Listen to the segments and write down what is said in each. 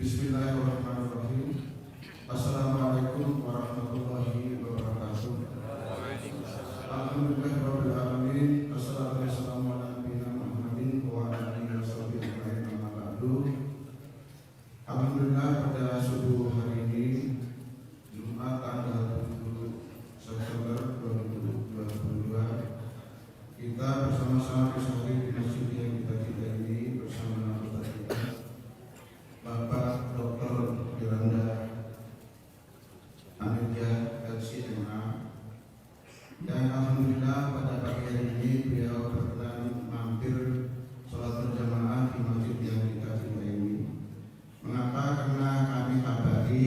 Bismillahirrahmanirrahim. Assalamualaikum warahmatullahi wabarakatuh. Alhamdulillahirabbil alamin. Wassalatu wassalamu ala nabiyyina Muhammadin wa ala alihi washabihi ajmain. Amma ba'du. Alhamdulillah, pada subuh hari ini Jumat tanggal 7 September 2022 kita bersama-sama bersahari di masjid yang kita cintai ini bersama Ustaz kita Bapak Dr. Yolanda Amelia LCMA, dan alhamdulillah pada pagi hari ini beliau berkenan mampir sholat berjamaah di masjid yang kita cintai ini. Mengapa? Karena kami kabari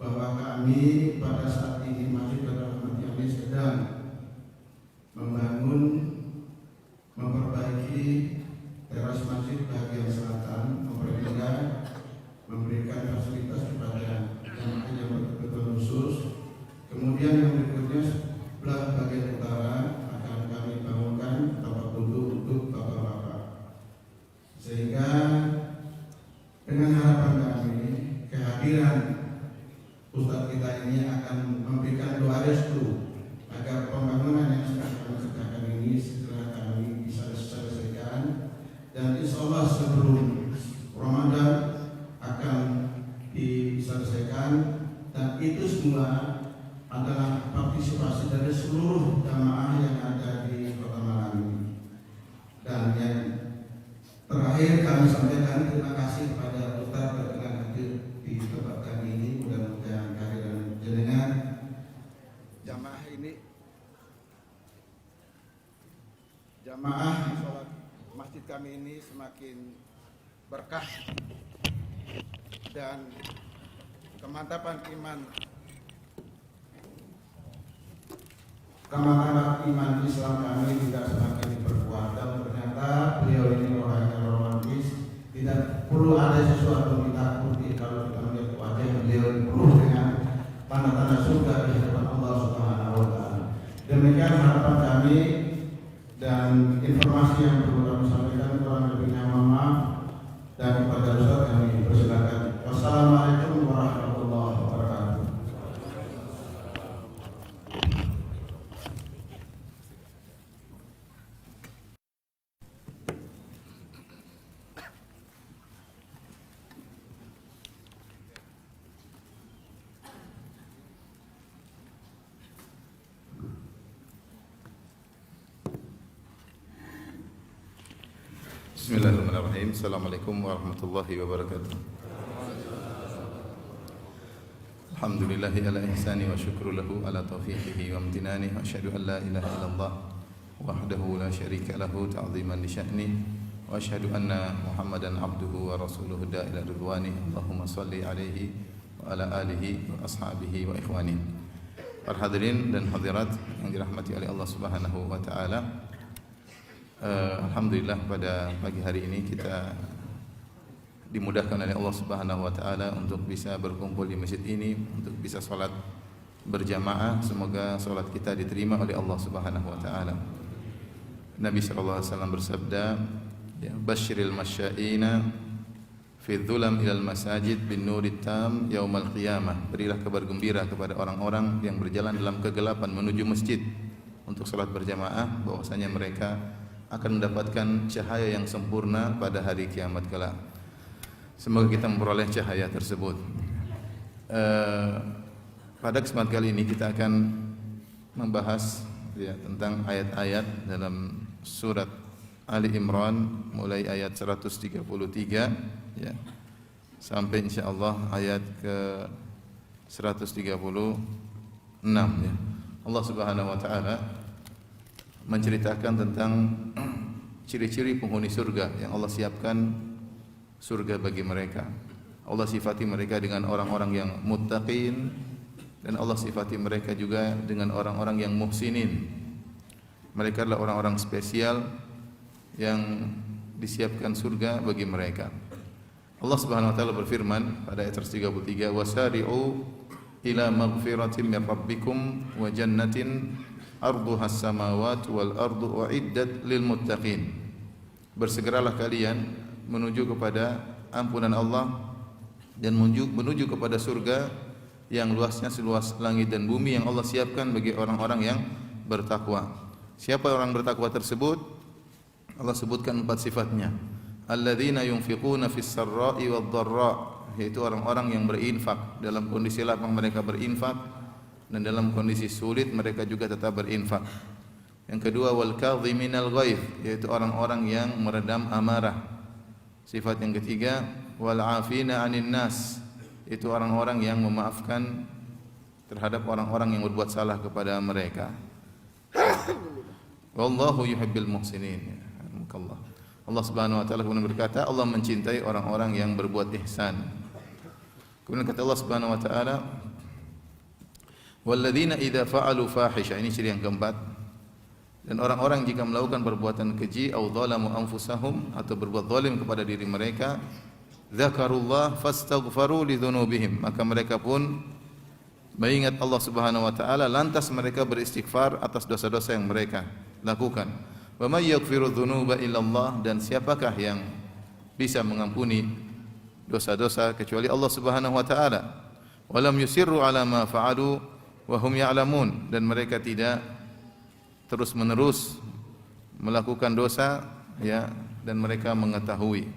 bahwa kami pada saat ini Masjid Darul Ahmad Yani sedang membangun, memperbaiki teras masjid bagian selatan, memperindah, memberikan fasilitas kepada jamaah yang betul-betul khusus. Kemudian yang berikutnya sebelah bagian utara akan kami bangunkan tempat duduk untuk bapak-bapak, sehingga dengan harapan kami kehadiran Ustadz kita ini akan memberikan doa restu agar pembangunan yang sedang kami kerjakan ini segera kami bisa selesaikan, dan insya Allah sebelum Ramadan akan diselesaikan. Dan itu semua adalah partisipasi dari seluruh jamaah yang ada di Kota Malang ini. Dan yang terakhir kami sampaikan terima kasih kepada Ustadz berkenan hadir di tempat kami ini. Mudah-mudahan kehadiran jenengan jamaah ini, jamaah sholat masjid kami ini semakin berkah dan kemantapan iman Islam kami tidak semakin diperkuat. Dan ternyata beliau ini orangnya romantis, tidak perlu ada sesuatu yang ditakuti. Kalau kita melihat wajah beliau penuh dengan tanda-tanda surga di hadapan Allah Subhanahu wa Ta'ala. Demikian harapan kami dan informasi yang perlu kami sampaikan. Kurang lebihnya mohon maaf, dan kepada Ustaz kami persilakan. Wassalamualaikum warahmatullahi wabarakatuh. Bismillahirrahmanirrahim. Assalamualaikum warahmatullahi wabarakatuh. Alhamdulillahi ala ihsani wa syukru lahu ala taufiqihi wa amtinani wa asyhadu an la ilaha illallah wahdahu la syarika lahu ta'ziman li sya'ni wa asyhadu anna Muhammadan abduhu wa rasuluhu da'ila ridwani. Allahumma salli alaihi wa ala alihi wa ashabihi wa ikhwani. Para hadirin dan hadirat yang dirahmati oleh Allah Subhanahu wa taala, alhamdulillah pada pagi hari ini kita dimudahkan oleh Allah Subhanahu wa taala untuk bisa berkumpul di masjid ini, untuk bisa salat berjamaah. Semoga salat kita diterima oleh Allah Subhanahu wa taala. Nabi sallallahu alaihi wasallam bersabda, ya basyiril masyaina fi dhulam ilal masajid bin nurit tam yaumal qiyamah. Berilah kabar gembira kepada orang-orang yang berjalan dalam kegelapan menuju masjid untuk salat berjamaah, bahwasanya mereka akan mendapatkan cahaya yang sempurna pada hari kiamat kelak. Semoga kita memperoleh cahaya tersebut. Pada kesempatan kali ini kita akan membahas tentang ayat-ayat dalam surat Ali Imran, mulai ayat 133 sampai insyaallah ayat ke 136 Allah Subhanahu wa taala menceritakan tentang ciri-ciri penghuni surga yang Allah siapkan surga bagi mereka. Allah sifati mereka dengan orang-orang yang muttaqin, dan Allah sifati mereka juga dengan orang-orang yang muhsinin. Mereka adalah orang-orang spesial yang disiapkan surga bagi mereka. Allah Subhanahu wa taala berfirman pada ayat 133, "Wasari'u ila maghfiratin min rabbikum wa jannatin arduhas samawati wal ardu uiddat lil muttaqin." Bersegeralah kalian menuju kepada ampunan Allah dan menuju kepada surga yang luasnya seluas langit dan bumi yang Allah siapkan bagi orang-orang yang bertakwa. Siapa orang bertakwa tersebut? Allah sebutkan 4 sifatnya. Alladzina yunfiquna fis sarra'i wad dharra, yaitu orang-orang yang berinfak. Dalam kondisi lapang mereka berinfak, dan dalam kondisi sulit mereka juga tetap berinfak. Yang kedua, wal kadhiminal ghaidh, yaitu orang-orang yang meredam amarah. Sifat yang ketiga, wal afina 'anil nas, itu orang-orang yang memaafkan terhadap orang-orang yang berbuat salah kepada mereka. Wallahu yuhibbul muhsinin. Allah Subhanahu wa taala kemudian berkata, Allah mencintai orang-orang yang berbuat ihsan. Kemudian kata Allah Subhanahu wa taala, walladzina idza fa'alu fahisha, ini ciri yang keempat. Dan orang-orang jika melakukan perbuatan keji, au dzalamu anfusahum, atau berbuat zalim kepada diri mereka, dzakarullah fastaghfaru lidzunubihim, maka mereka pun mengingat Allah Subhanahu wa taala, lantas mereka beristighfar atas dosa-dosa yang mereka lakukan. Wa may yaghfiru dzunuba illallah, dan siapakah yang bisa mengampuni dosa-dosa kecuali Allah Subhanahu wa taala. Wa lam yusirru ala ma fa'alu wa hum ya'lamun, dan mereka tidak terus-menerus melakukan dosa, ya, dan mereka mengetahui.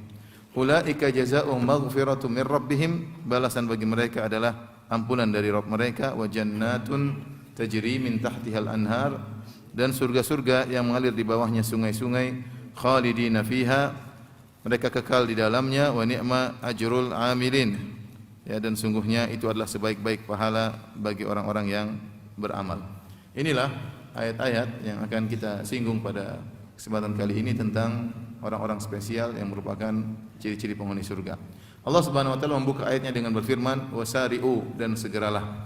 Ulaika jazaa'uhum maghfiratun min rabbihim, balasan bagi mereka adalah ampunan dari Rabb mereka, wa jannatun tajri min tahtihal anhar, dan surga-surga yang mengalir di bawahnya sungai-sungai, khalidina fiha, mereka kekal di dalamnya, wa ni'ma ajrul amilin, ya, dan sungguhnya itu adalah sebaik-baik pahala bagi orang-orang yang beramal. Inilah ayat-ayat yang akan kita singgung pada kesempatan kali ini tentang orang-orang spesial yang merupakan ciri-ciri penghuni surga. Allah Subhanahu wa taala membuka ayatnya dengan berfirman, wasari'u, dan segeralah.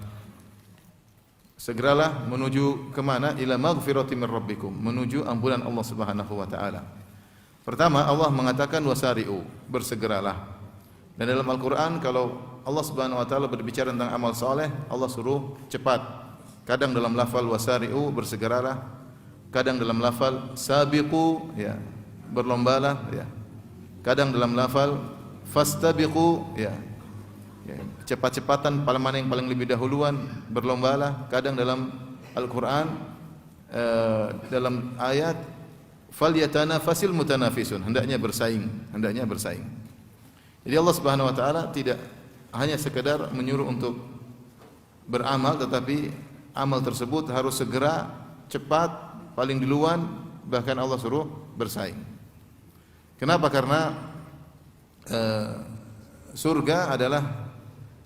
Segeralah menuju ke mana? Ila maghfiratin min rabbikum, menuju ampunan Allah Subhanahu wa taala. Pertama, Allah mengatakan wasari'u, bersegeralah. Dan dalam Al-Qur'an kalau Allah Subhanahu wa taala berbicara tentang amal saleh, Allah suruh cepat. Kadang dalam lafal wasari'u, bersegeralah. Kadang dalam lafal sabiqu, ya, berlombalah, ya. Kadang dalam lafal fastabiqu, ya, ya, cepat-cepatan, mana yang paling lebih dahuluan, berlombalah. Kadang dalam Al-Qur'an dalam ayat falyatanafasil mutanafisun, hendaknya bersaing, hendaknya bersaing. Jadi Allah Subhanahu wa taala tidak hanya sekedar menyuruh untuk beramal, tetapi amal tersebut harus segera, cepat, paling duluan, bahkan Allah suruh bersaing. Kenapa? Karena surga adalah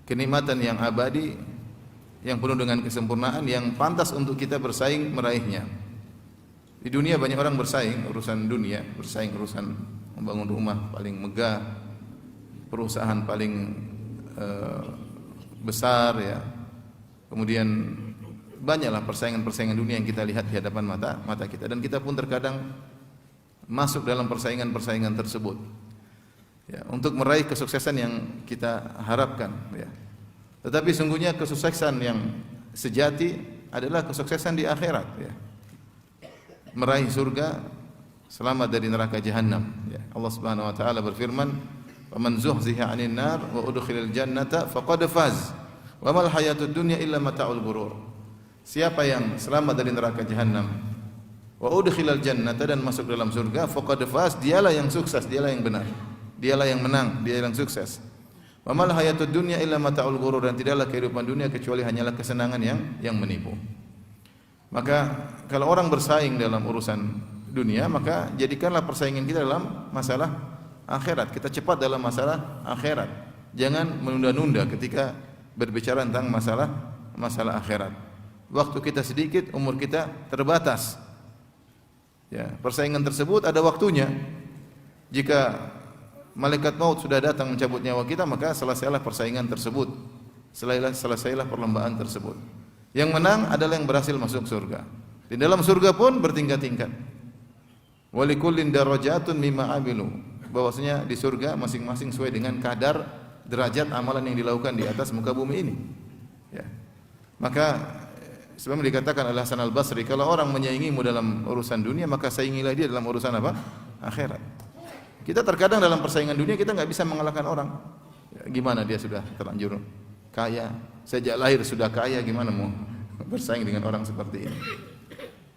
kenikmatan yang abadi, yang penuh dengan kesempurnaan, yang pantas untuk kita bersaing meraihnya. Di dunia banyak orang bersaing urusan dunia, bersaing urusan membangun rumah paling megah, perusahaan paling besar, ya. Kemudian banyaklah persaingan-persaingan dunia yang kita lihat di hadapan mata kita, dan kita pun terkadang masuk dalam persaingan-persaingan tersebut, ya, untuk meraih kesuksesan yang kita harapkan, ya. Tetapi sungguhnya kesuksesan yang sejati adalah kesuksesan di akhirat, ya. Meraih surga, selamat dari neraka jahanam, ya. Allah Subhanahu wa taala berfirman, "Faman zuhziha 'anil nar wa udkhilal jannata faqad faz wa mal hayatud dunya illa mata'ul ghurur." Siapa yang selamat dari neraka jahanam, wa udkhilal jannata, dan masuk dalam surga, faqad faz, dialah yang sukses, dialah yang benar, dialah yang menang, dialah yang sukses. Wa mal hayatud dunya illa mata'ul ghurur, dan tidaklah kehidupan dunia kecuali hanyalah kesenangan yang menipu. Maka kalau orang bersaing dalam urusan dunia, maka jadikanlah persaingan kita dalam masalah akhirat. Kita cepat dalam masalah akhirat. Jangan menunda-nunda ketika berbicara tentang masalah akhirat. Waktu kita sedikit, umur kita terbatas, ya, persaingan tersebut ada waktunya. Jika malaikat maut sudah datang mencabut nyawa kita, maka selesailah persaingan tersebut, selesailah perlombaan tersebut. Yang menang adalah yang berhasil masuk surga. Di dalam surga pun bertingkat-tingkat. Walikullin darajatun mimma amilu, bahwasanya di surga masing-masing sesuai dengan kadar derajat amalan yang dilakukan di atas muka bumi ini, ya. Maka sebagaimana dikatakan oleh Hasan Al-Basri, kalau orang menyaingimu dalam urusan dunia, maka saingilah dia dalam urusan apa? Akhirat. Kita terkadang dalam persaingan dunia kita nggak bisa mengalahkan orang. Ya, gimana dia sudah terlanjur kaya, sejak lahir sudah kaya, gimana mau bersaing dengan orang seperti ini?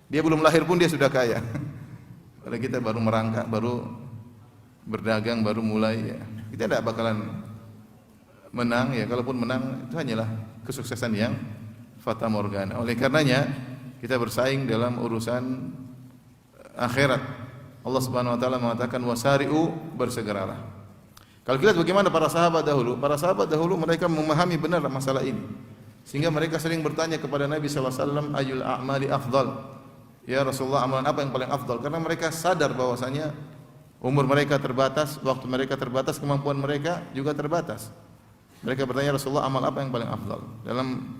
Dia belum lahir pun dia sudah kaya. Padahal kita baru merangkak, baru berdagang, baru mulai, ya. Kita tidak bakalan menang, ya. Kalaupun menang itu hanyalah kesuksesan yang fata morgana. Oleh karenanya kita bersaing dalam urusan akhirat. Allah Subhanahu wa taala mengatakan wasari'u, bersegeralah. Kalau kita lihat bagaimana para sahabat dahulu mereka memahami benar masalah ini. Sehingga mereka sering bertanya kepada Nabi sallallahu alaihi wasallam, "Ayyul a'mali afdal?" Ya Rasulullah, amalan apa yang paling afdal? Karena mereka sadar bahwasanya umur mereka terbatas, waktu mereka terbatas, kemampuan mereka juga terbatas. Mereka bertanya, Rasulullah, amal apa yang paling afdal? Dalam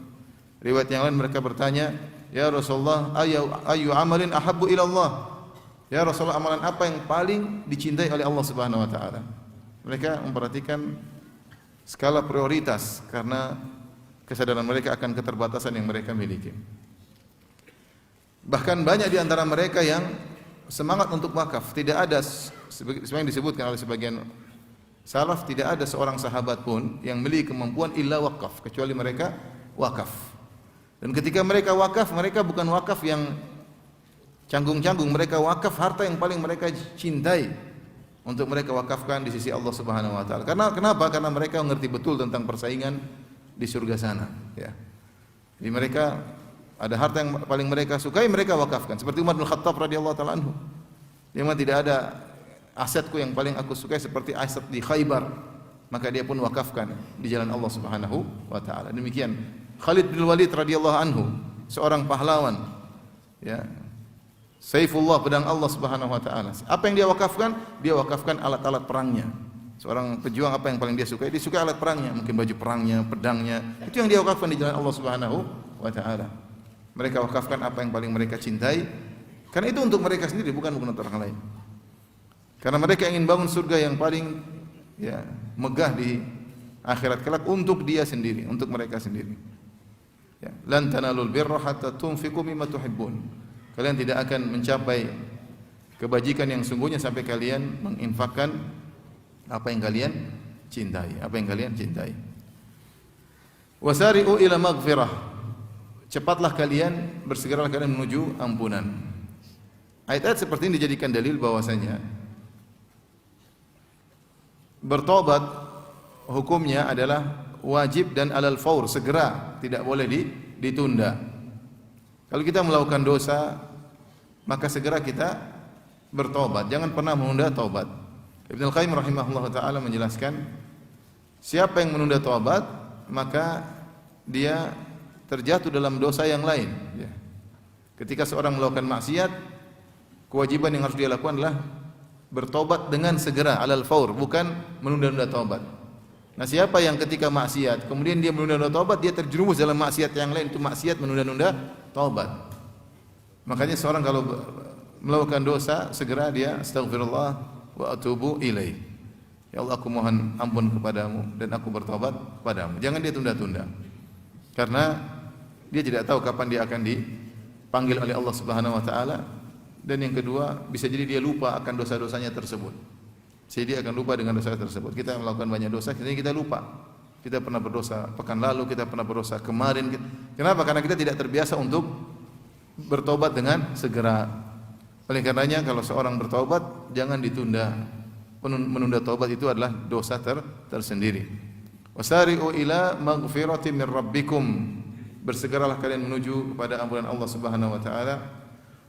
riwayat yang lain mereka bertanya, "Ya Rasulullah, ayyu amalin ahabbu ila Allah?" Ya Rasulullah, amalan apa yang paling dicintai oleh Allah Subhanahu wa taala? Mereka memperhatikan skala prioritas karena kesadaran mereka akan keterbatasan yang mereka miliki. Bahkan banyak di antara mereka yang semangat untuk wakaf. Tidak ada, seperti disebutkan oleh sebagian salaf, tidak ada seorang sahabat pun yang memiliki kemampuan illa wakaf, kecuali mereka wakaf. Dan ketika mereka wakaf, mereka bukan wakaf yang canggung-canggung, mereka wakaf harta yang paling mereka cintai untuk mereka wakafkan di sisi Allah Subhanahu wa taala. Kenapa? Karena mereka mengerti betul tentang persaingan di surga sana, ya. Jadi mereka ada harta yang paling mereka sukai, mereka wakafkan. Seperti Umar bin Khattab radhiyallahu taala anhu. Dia memang tidak ada asetku yang paling aku sukai seperti aset di Khaybar, maka dia pun wakafkan di jalan Allah Subhanahu wa taala. Demikian Khalid bin Walid radhiyallahu anhu, seorang pahlawan, ya. Saifullah, pedang Allah Subhanahu wa taala. Apa yang dia wakafkan? Dia wakafkan alat-alat perangnya. Seorang pejuang apa yang paling dia sukai? Dia suka alat perangnya, mungkin baju perangnya, pedangnya. Itu yang dia wakafkan di jalan Allah Subhanahu wa taala. Mereka wakafkan apa yang paling mereka cintai, karena itu untuk mereka sendiri, bukan untuk orang lain. Karena mereka ingin bangun surga yang paling, ya, megah di akhirat kelak untuk dia sendiri, untuk mereka sendiri. Ya, lan tanalul birra hatta tunfiqu mimma tuhibbun. Kalian tidak akan mencapai kebajikan yang sungguhnya sampai kalian menginfakkan apa yang kalian cintai, apa yang kalian cintai. Wasari'u ila maghfirah. Cepatlah kalian, bersegeralah kalian menuju ampunan. Ayat-ayat seperti ini dijadikan dalil bahwasanya bertobat hukumnya adalah wajib dan alal faur, segera, tidak boleh ditunda. Kalau kita melakukan dosa, maka segera kita bertobat, jangan pernah menunda taubat. Ibnu Al-Qayyim rahimahullah taala menjelaskan, siapa yang menunda taubat, maka dia terjatuh dalam dosa yang lain, ya. Ketika seorang melakukan maksiat, kewajiban yang harus dia lakukan adalah bertobat dengan segera, alal faur, bukan menunda-nunda taubat. Nah, siapa yang ketika maksiat kemudian dia menunda-nunda taubat, dia terjerumus dalam maksiat yang lain, itu maksiat menunda-nunda taubat. Makanya seorang kalau melakukan dosa, segera dia astaghfirullah wa atubu ilaih. Ya Allah, aku mohon ampun kepadamu dan aku bertobat padamu. Jangan dia tunda-tunda. Karena dia tidak tahu kapan dia akan dipanggil oleh Allah Subhanahu wa taala, dan yang kedua, bisa jadi dia lupa akan dosa-dosanya tersebut. Jadi dia akan lupa dengan dosa tersebut. Kita melakukan banyak dosa, jadi kita lupa. Kita pernah berdosa pekan lalu, kita pernah berdosa kemarin. Kenapa? Karena kita tidak terbiasa untuk bertobat dengan segera. Oleh karenanya kalau seorang bertobat, jangan ditunda. Menunda taubat itu adalah dosa tersendiri. Wasari'u ila maghfiratin min rabbikum. Bersegeralah kalian menuju kepada ampunan Allah Subhanahu wa taala.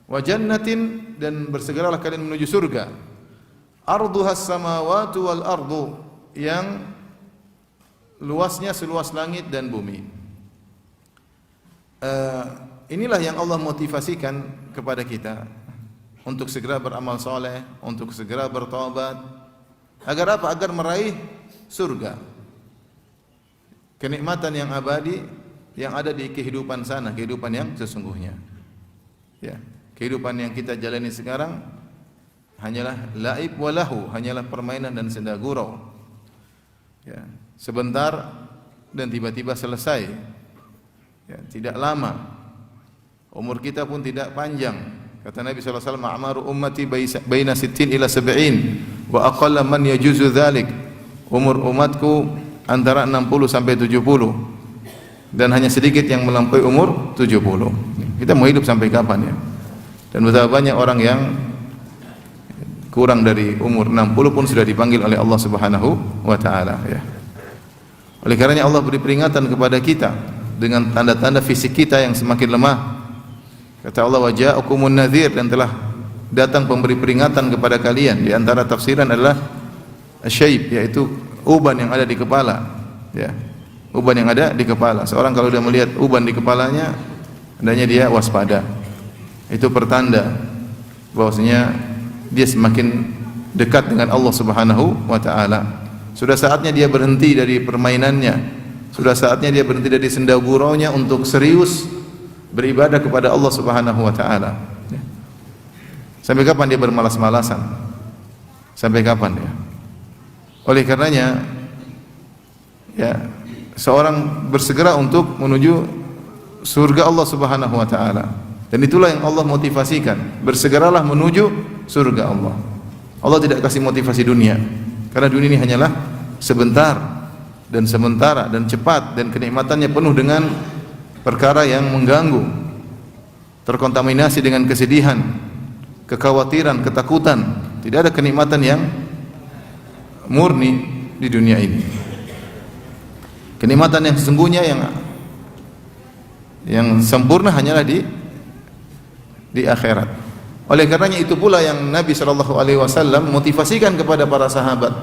Wa jannatin, dan bersegeralah kalian menuju surga. Arduhas samawati wal ardu, yang luasnya seluas langit dan bumi. Inilah yang Allah motivasikan kepada kita untuk segera beramal soleh, untuk segera bertobat. Agar apa? Agar meraih surga, kenikmatan yang abadi yang ada di kehidupan sana, kehidupan yang sesungguhnya. Ya, kehidupan yang kita jalani sekarang hanyalah laib walahu, hanyalah permainan dan senda gurau. Ya, sebentar dan tiba-tiba selesai. Ya, tidak lama. Umur kita pun tidak panjang. Kata Nabi sallallahu alaihi wasallam, "A'maru ummati baina 60 ila 70 wa aqalla man yajuzu dzalik." Umur umatku antara 60 sampai 70 dan hanya sedikit yang melampaui umur 70. Kita mau hidup sampai kapan ya? Dan betapa banyak orang yang kurang dari umur 60 pun sudah dipanggil oleh Allah Subhanahu wa taala ya. Oleh karenanya Allah beri peringatan kepada kita dengan tanda-tanda fisik kita yang semakin lemah. Kata Allah, wa ja'akumun nadhir, dan telah datang pemberi peringatan kepada kalian. Di antara tafsiran adalah asyaib, yaitu uban yang ada di kepala ya. Uban yang ada di kepala. Seorang kalau sudah melihat uban di kepalanya, hendaknya dia waspada. Itu pertanda bahwasanya dia semakin dekat dengan Allah Subhanahu wa taala. Sudah saatnya dia berhenti dari permainannya. Sudah saatnya dia berhenti dari senda guraunya untuk serius beribadah kepada Allah Subhanahu wa taala. Sampai kapan dia bermalas-malasan? Sampai kapan ya? Oleh karenanya ya, seorang bersegera untuk menuju surga Allah Subhanahu wa taala. Dan itulah yang Allah motivasikan. Bersegeralah menuju surga Allah. Allah tidak kasih motivasi dunia. Karena dunia ini hanyalah sebentar dan sementara dan cepat, dan kenikmatannya penuh dengan perkara yang mengganggu, terkontaminasi dengan kesedihan, kekhawatiran, ketakutan. Tidak ada kenikmatan yang murni di dunia ini. Kenikmatan yang sesungguhnya yang sempurna hanyalah di akhirat. Oleh karenanya itu pula yang Nabi SAW motivasikan kepada para sahabat.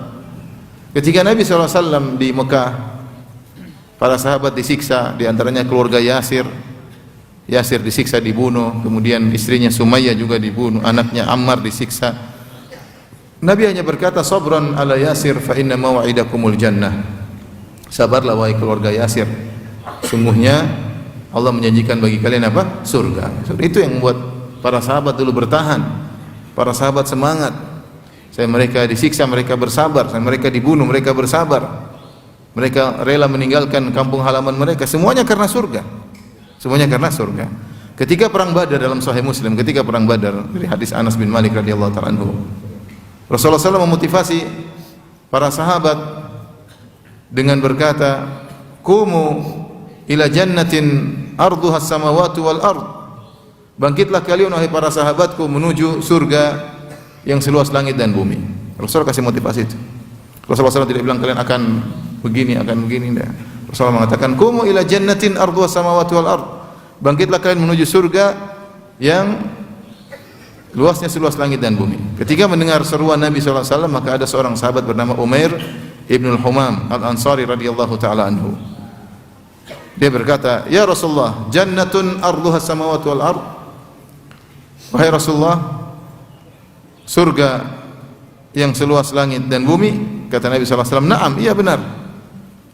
Ketika Nabi SAW di Mekah, para sahabat disiksa, di antaranya keluarga Yasir. Yasir disiksa, dibunuh, kemudian istrinya Sumayyah juga dibunuh, anaknya Ammar disiksa. Nabi hanya berkata, sabran ala Yasir fa inna maw'idakumul jannah. Sabarlah wahai keluarga Yasir, sungguhnya Allah menjanjikan bagi kalian apa? Surga. Itu yang membuat para sahabat dulu bertahan. Para sahabat semangat. Mereka disiksa, mereka bersabar. Mereka dibunuh, mereka bersabar. Mereka rela meninggalkan kampung halaman mereka, semuanya karena surga. Semuanya karena surga. Ketika perang Badar, dalam Sahih Muslim, ketika perang Badar, dari hadis Anas bin Malik radhiyallahu ta'ala anhu, Rasulullah SAW memotivasi para sahabat dengan berkata, "Qumu ila jannatin arduha as-samawati wal ard." Bangkitlah kalian wahai para sahabatku menuju surga yang seluas langit dan bumi. Rasulullah kasih motivasi itu. Rasulullah SAW tidak bilang kalian akan begini, enggak. Rasulullah mengatakan, "Qumu ila jannatin arduha as-samawati wal ard." Bangkitlah kalian menuju surga yang luasnya seluas langit dan bumi. Ketika mendengar seruan Nabi SAW, maka ada seorang sahabat bernama Umair ibn al-Humam al-Ansari radhiyallahu ta'ala anhu. Dia berkata, "Ya Rasulullah, jannatun arduha as-samawati wal ard." Wahai Rasulullah, surga yang seluas langit dan bumi. Kata Nabi SAW, "Na'am, iya benar."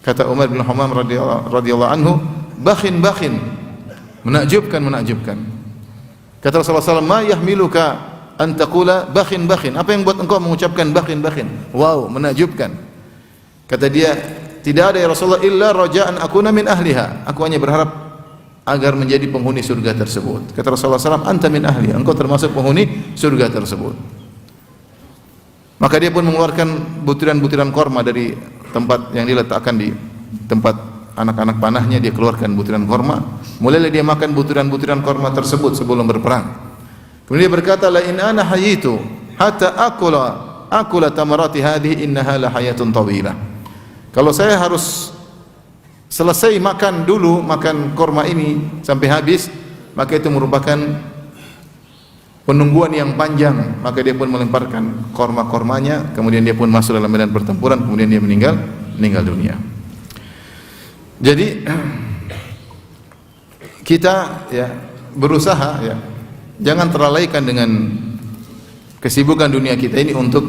Kata Umar bin Humam radhiyallahu anhu, "Bakhin, menakjubkan." Kata Rasulullah SAW, "Ma yahmiluka an taqula bakhin." Apa yang buat engkau mengucapkan bakhin? Wow, menakjubkan. Kata dia, "Tidak ada ya Rasulullah illa raja'an akuna min ahliha." Aku hanya berharap agar menjadi penghuni surga tersebut. Kata Rasulullah SAW, "Anta min ahliha." Engkau termasuk penghuni surga tersebut. Maka dia pun mengeluarkan butiran-butiran korma dari tempat yang diletakkan di tempat anak-anak panahnya. Dia keluarkan butiran korma. Mulailah dia makan butiran-butiran korma tersebut sebelum berperang. Kemudian dia berkata, "La in ana hayitu hatta akula tamarati hadhihi innaha la hayatun tawilah." Kalau saya harus selesai makan korma ini sampai habis, maka itu merupakan penungguan yang panjang. Maka dia pun melemparkan korma-kormanya, kemudian dia pun masuk dalam medan pertempuran, kemudian dia meninggal dunia. Jadi kita ya berusaha ya, jangan terlalaikan dengan kesibukan dunia kita ini untuk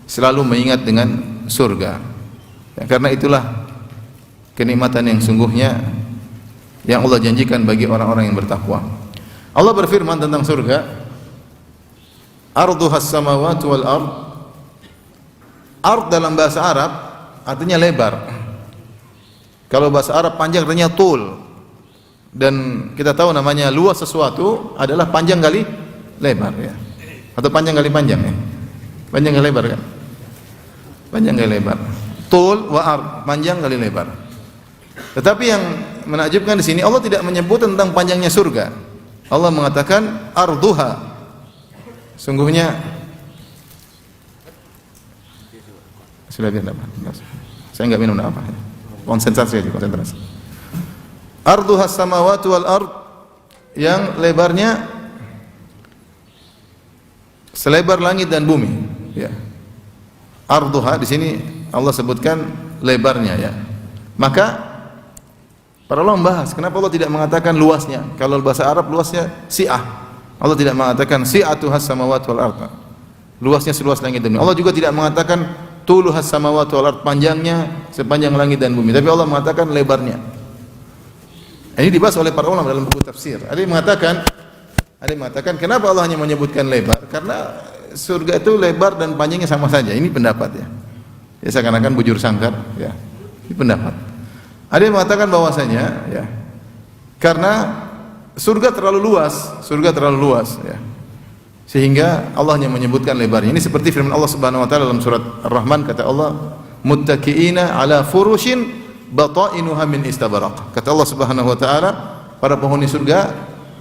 selalu mengingat dengan surga. Ya, karena itulah kenikmatan yang sungguhnya yang Allah janjikan bagi orang-orang yang bertakwa. Allah berfirman tentang surga, "Arduhas samawati wal ard." Ard dalam bahasa Arab artinya lebar. Kalau bahasa Arab panjang artinya tul. Dan kita tahu namanya luas sesuatu adalah panjang kali lebar ya. Atau panjang kali panjang ya. Panjang kali lebar kan? Panjang kali lebar. tul wa ard, panjang kali lebar. Tetapi yang menakjubkan di sini Allah tidak menyebut tentang panjangnya surga. Allah mengatakan arduha. Sungguhnya sudah biar apa? Saya enggak minum apa. Konsentrasi aja, konsentrasi. Arduha samawati wal ard, yang lebarnya selebar langit dan bumi, ya. Arduha di sini Allah sebutkan lebarnya, ya. Maka para ulama membahas kenapa Allah tidak mengatakan luasnya. Kalau bahasa Arab luasnya si'ah. Allah tidak mengatakan si'atuhas samawati wal ard. Luasnya seluas langit dan bumi. Allah juga tidak mengatakan tuluhas samawati wal ard, panjangnya sepanjang langit dan bumi. Tapi Allah mengatakan lebarnya. Ini dibahas oleh para ulama dalam buku tafsir. Ada yang mengatakan kenapa Allah hanya menyebutkan lebar? Karena surga itu lebar dan panjangnya sama saja. Ini pendapat, ya. Ya seakan-akan bujur sangkar, ya. Ini pendapat. Ada yang mengatakan bahwasanya, ya, karena surga terlalu luas, ya. Sehingga Allah hanya menyebutkan lebarnya. Ini seperti firman Allah Subhanahu wa taala dalam surat Ar-Rahman, kata Allah, muttaqiina ala furushin batainuha min istabaraq. Kata Allah Subhanahu wa taala, para penghuni surga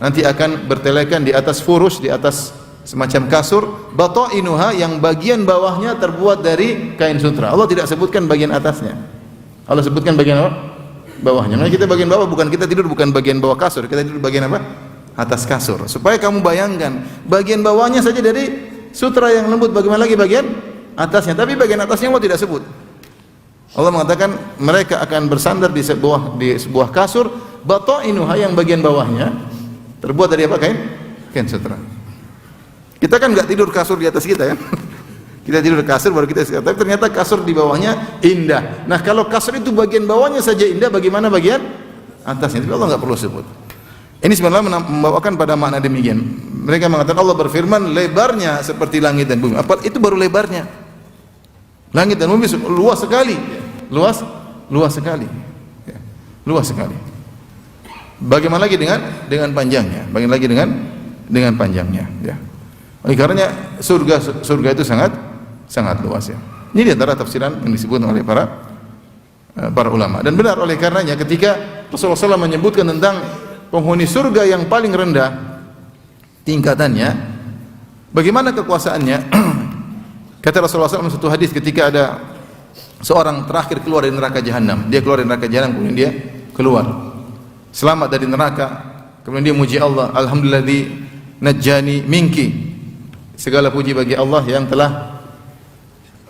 nanti akan bertelekan di atas furus, di atas semacam kasur, batainuha, yang bagian bawahnya terbuat dari kain sutra. Allah tidak sebutkan bagian atasnya. Allah sebutkan bagian apa? Bawahnya. Nah, kita bagian bawah, kita tidur bukan bagian bawah kasur, kita tidur bagian apa? Atas kasur. Supaya kamu bayangkan, bagian bawahnya saja dari sutra yang lembut, bagaimana lagi bagian atasnya? Tapi bagian atasnya Allah tidak sebut. Allah mengatakan mereka akan bersandar di sebuah kasur, batainuha, yang bagian bawahnya terbuat dari apa? Kain sutra. Kita kan nggak tidur kasur di atas kita, kan? Kita tidur kasur baru kita, tapi ternyata kasur di bawahnya indah. Nah, kalau kasur itu bagian bawahnya saja indah, bagaimana bagian atasnya? Tapi Allah nggak perlu sebut. Ini sebenarnya membawakan pada makna demikian. Mereka mengatakan Allah berfirman lebarnya seperti langit dan bumi. Apa itu baru lebarnya? Langit dan bumi luas sekali, luas sekali, ya. Luas sekali. Bagaimana lagi dengan panjangnya? Bagaimana lagi dengan panjangnya? Ya. Oleh karenanya surga itu sangat luas, ya. Ini di antara tafsiran yang disebut oleh para ulama. Dan benar, oleh karenanya ketika Rasulullah SAW menyebutkan tentang penghuni surga yang paling rendah tingkatannya, bagaimana kekuasaannya? Kata Rasulullah SAW dalam satu hadis, ketika ada seorang terakhir keluar dari neraka jahanam, dia keluar dari neraka jahanam, kemudian dia keluar selamat dari neraka, kemudian dia muji Allah, alhamdulilladzi najjani minki, segala puji bagi Allah yang telah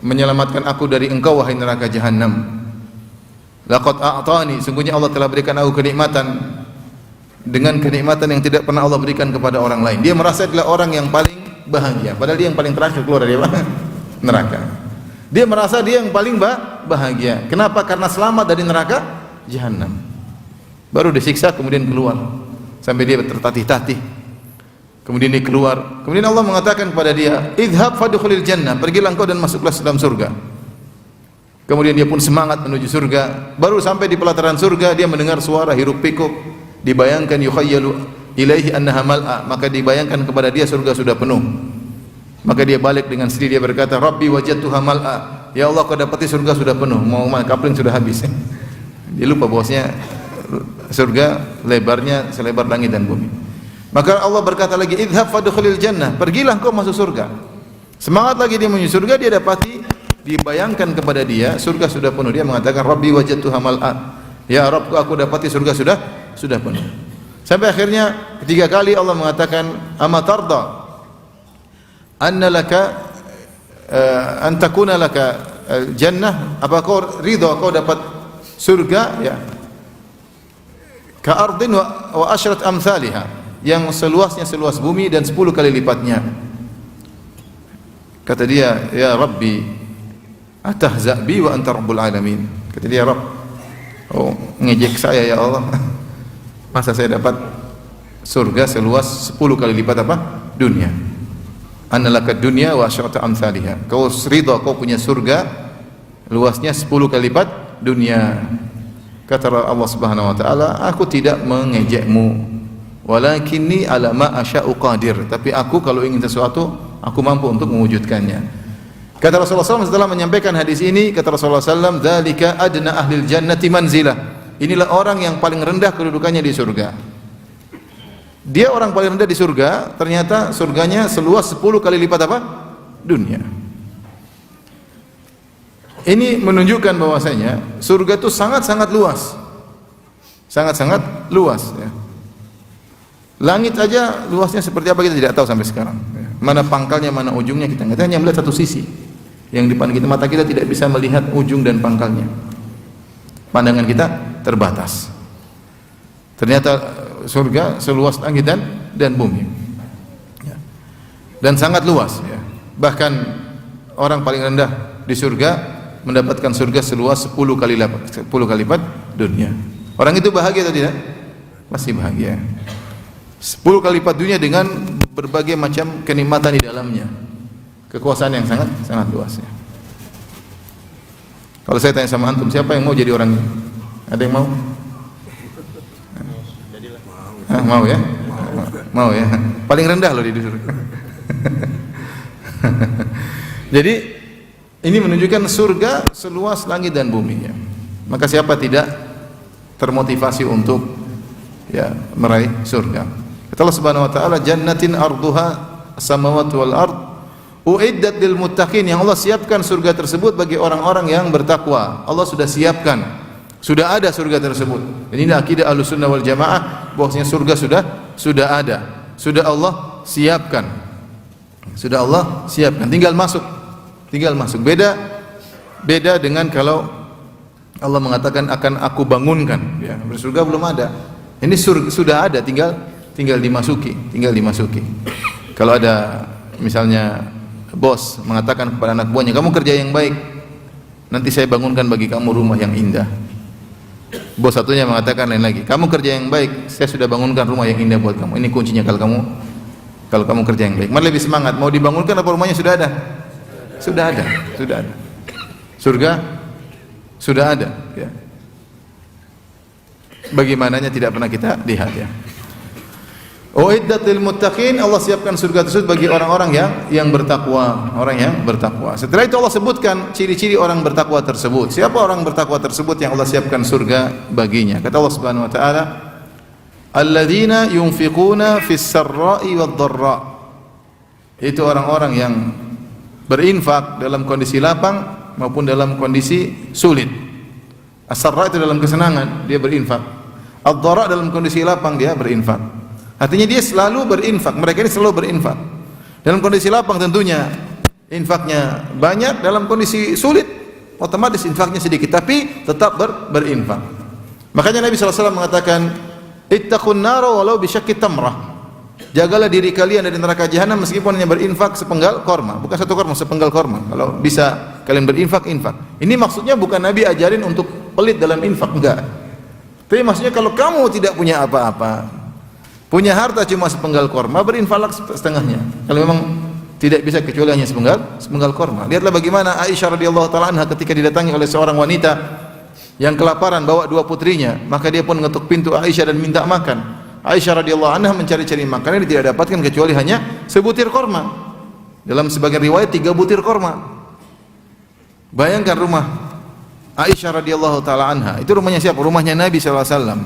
menyelamatkan aku dari engkau wahai neraka jahanam. Laqad a'tani, sungguhnya Allah telah berikan aku kenikmatan dengan kenikmatan yang tidak pernah Allah berikan kepada orang lain. Dia merasa adalah orang yang paling bahagia, padahal dia yang paling terakhir keluar dari neraka. Dia merasa dia yang paling bahagia. Kenapa? Karena selamat dari neraka jahanam. Baru disiksa kemudian keluar sampai dia tertatih-tatih. Kemudian dia keluar. Kemudian Allah mengatakan kepada dia, "Idhhab fadkhulil jannah." Pergilah engkau dan masuklah dalam surga. Kemudian dia pun semangat menuju surga. Baru sampai di pelataran surga dia mendengar suara hiruk pikuk. Dibayangkan yukhayyalu ilaihi annaha mal'a, maka dibayangkan kepada dia surga sudah penuh. Maka dia balik dengan sedih, dia berkata, "Rabbi wajadtuha mal'a." Ya Allah, kau dapati surga sudah penuh, mau kapling sudah habis. Dia lupa bahwasanya surga lebarnya selebar langit dan bumi. Maka Allah berkata lagi, "Idhhab fadkhulil jannah." Pergilah engkau masuk surga. Semangat lagi dia menuju surga, dia dapati dibayangkan kepada dia surga sudah penuh. Dia mengatakan, "Rabbi wajadtuha mal'a." Ya Rabbku, aku dapati surga sudah penuh. Sampai akhirnya ketiga kali Allah mengatakan, "Amatarda anna laka an takuna laka jannah?" Apa kau ridha kau dapat surga, ya, ka ardin wa ashrat amsalha, yang seluasnya seluas bumi dan 10 kali lipatnya. Kata dia, "Ya Rabbi, atahza bi wa anta rabbul alamin." Kata dia, "Rabb, oh ngejek saya ya Allah. Masa saya dapat surga seluas 10 kali lipat apa? Dunia. Annalaka dunya wa asyrata amsalha." Kau ridha kau punya surga luasnya 10 kali lipat dunia. Kata Allah Subhanahu wa taala, "Aku tidak mengejekmu, walakinni ala ma asya'u qadir." Tapi aku kalau ingin sesuatu, aku mampu untuk mewujudkannya. Kata Rasulullah SAW setelah menyampaikan hadis ini, kata Rasulullah SAW, "Dzalika adna ahlil jannati manzilah." Inilah orang yang paling rendah kedudukannya di surga. Dia orang paling rendah di surga, ternyata surganya seluas 10 kali lipat apa? Dunia. Ini menunjukkan bahwasanya surga itu sangat-sangat luas. Sangat-sangat luas ya. Langit aja luasnya seperti apa kita tidak tahu sampai sekarang. Mana pangkalnya, mana ujungnya kita nggak tahu, hanya melihat satu sisi. Yang di depan kita, mata kita tidak bisa melihat ujung dan pangkalnya. Pandangan kita terbatas. Ternyata surga seluas langit dan bumi. Ya. Dan sangat luas ya. Bahkan orang paling rendah di surga mendapatkan surga seluas 10 kali lipat dunia. Orang itu bahagia atau tidak? Pasti bahagia. 10 kali lipat dunia dengan berbagai macam kenikmatan di dalamnya. Kekuasaan yang sangat luas ya. Kalau saya tanya sama antum, siapa yang mau jadi orang ini? Ada yang mau? Mau ya? Mau ya? Paling rendah loh di surga. Jadi ini menunjukkan surga seluas langit dan bumi ya. Maka siapa tidak termotivasi untuk ya meraih surga? Kata Allah Subhanahu wa taala, "Jannatin arduha as-samawati wal ard uiddat lil muttaqin." Yang Allah siapkan surga tersebut bagi orang-orang yang bertakwa. Allah sudah siapkan. Sudah ada surga tersebut. Ini akidah Ahlussunnah wal Jamaah, bahwasanya surga sudah ada. Sudah Allah siapkan. Sudah Allah siapkan. Tinggal masuk. Beda dengan kalau Allah mengatakan akan aku bangunkan ya. Surga belum ada. Ini surga sudah ada, tinggal dimasuki. Kalau ada misalnya bos mengatakan kepada anak buahnya, "Kamu kerja yang baik, nanti saya bangunkan bagi kamu rumah yang indah." Bos satunya mengatakan lain lagi, "Kamu kerja yang baik, saya sudah bangunkan rumah yang indah buat kamu." Ini kuncinya kalau kamu kerja yang baik. Mana lebih semangat? Mau dibangunkan apa rumahnya sudah ada? Sudah ada. Surga sudah ada ya. Bagaimananya tidak pernah kita lihat ya. Uiddatil muttaqin, Allah siapkan surga tersebut bagi orang-orang yang bertakwa, orang yang bertakwa. Setelah itu Allah sebutkan ciri-ciri orang bertakwa tersebut. Siapa orang bertakwa tersebut yang Allah siapkan surga baginya? Kata Allah Subhanahu wa taala, "Alladzina yunfiquna fis sarra'i wad dharra." Itu orang-orang yang berinfak dalam kondisi lapang maupun dalam kondisi sulit. As-sarra itu dalam kesenangan, dia berinfak. Ad-dharra dalam kondisi lapang, dia berinfak. Artinya dia selalu berinfak. Mereka ini selalu berinfak. Dalam kondisi lapang tentunya infaknya banyak, dalam kondisi sulit otomatis infaknya sedikit, tapi tetap berinfak. Makanya Nabi SAW mengatakan, "Ittaqun nara walau bisyakki tamrah." Jagalah diri kalian dari neraka jahanam meskipun hanya berinfak sepenggal korma, bukan satu korma, sepenggal korma. Kalau bisa kalian berinfak, infak. Ini maksudnya bukan Nabi ajarin untuk pelit dalam infak, enggak. Tapi maksudnya kalau kamu tidak punya apa-apa, punya harta cuma sepenggal korma, berinfaklah setengahnya. Kalau memang tidak bisa kecuali hanya sepenggal korma. Lihatlah bagaimana Aisyah radhiyallahu taala anha ketika didatangi oleh seorang wanita yang kelaparan bawa 2 putrinya, maka dia pun mengetuk pintu Aisyah dan minta makan. Aisyah radhiyallahu anha mencari-cari makanan, dia tidak dapatkan kecuali hanya sebutir korma. Dalam sebagian riwayat 3 butir korma. Bayangkan rumah Aisyah radhiyallahu taala anha, itu rumahnya siapa? Rumahnya Nabi sallallahu alaihi wasallam.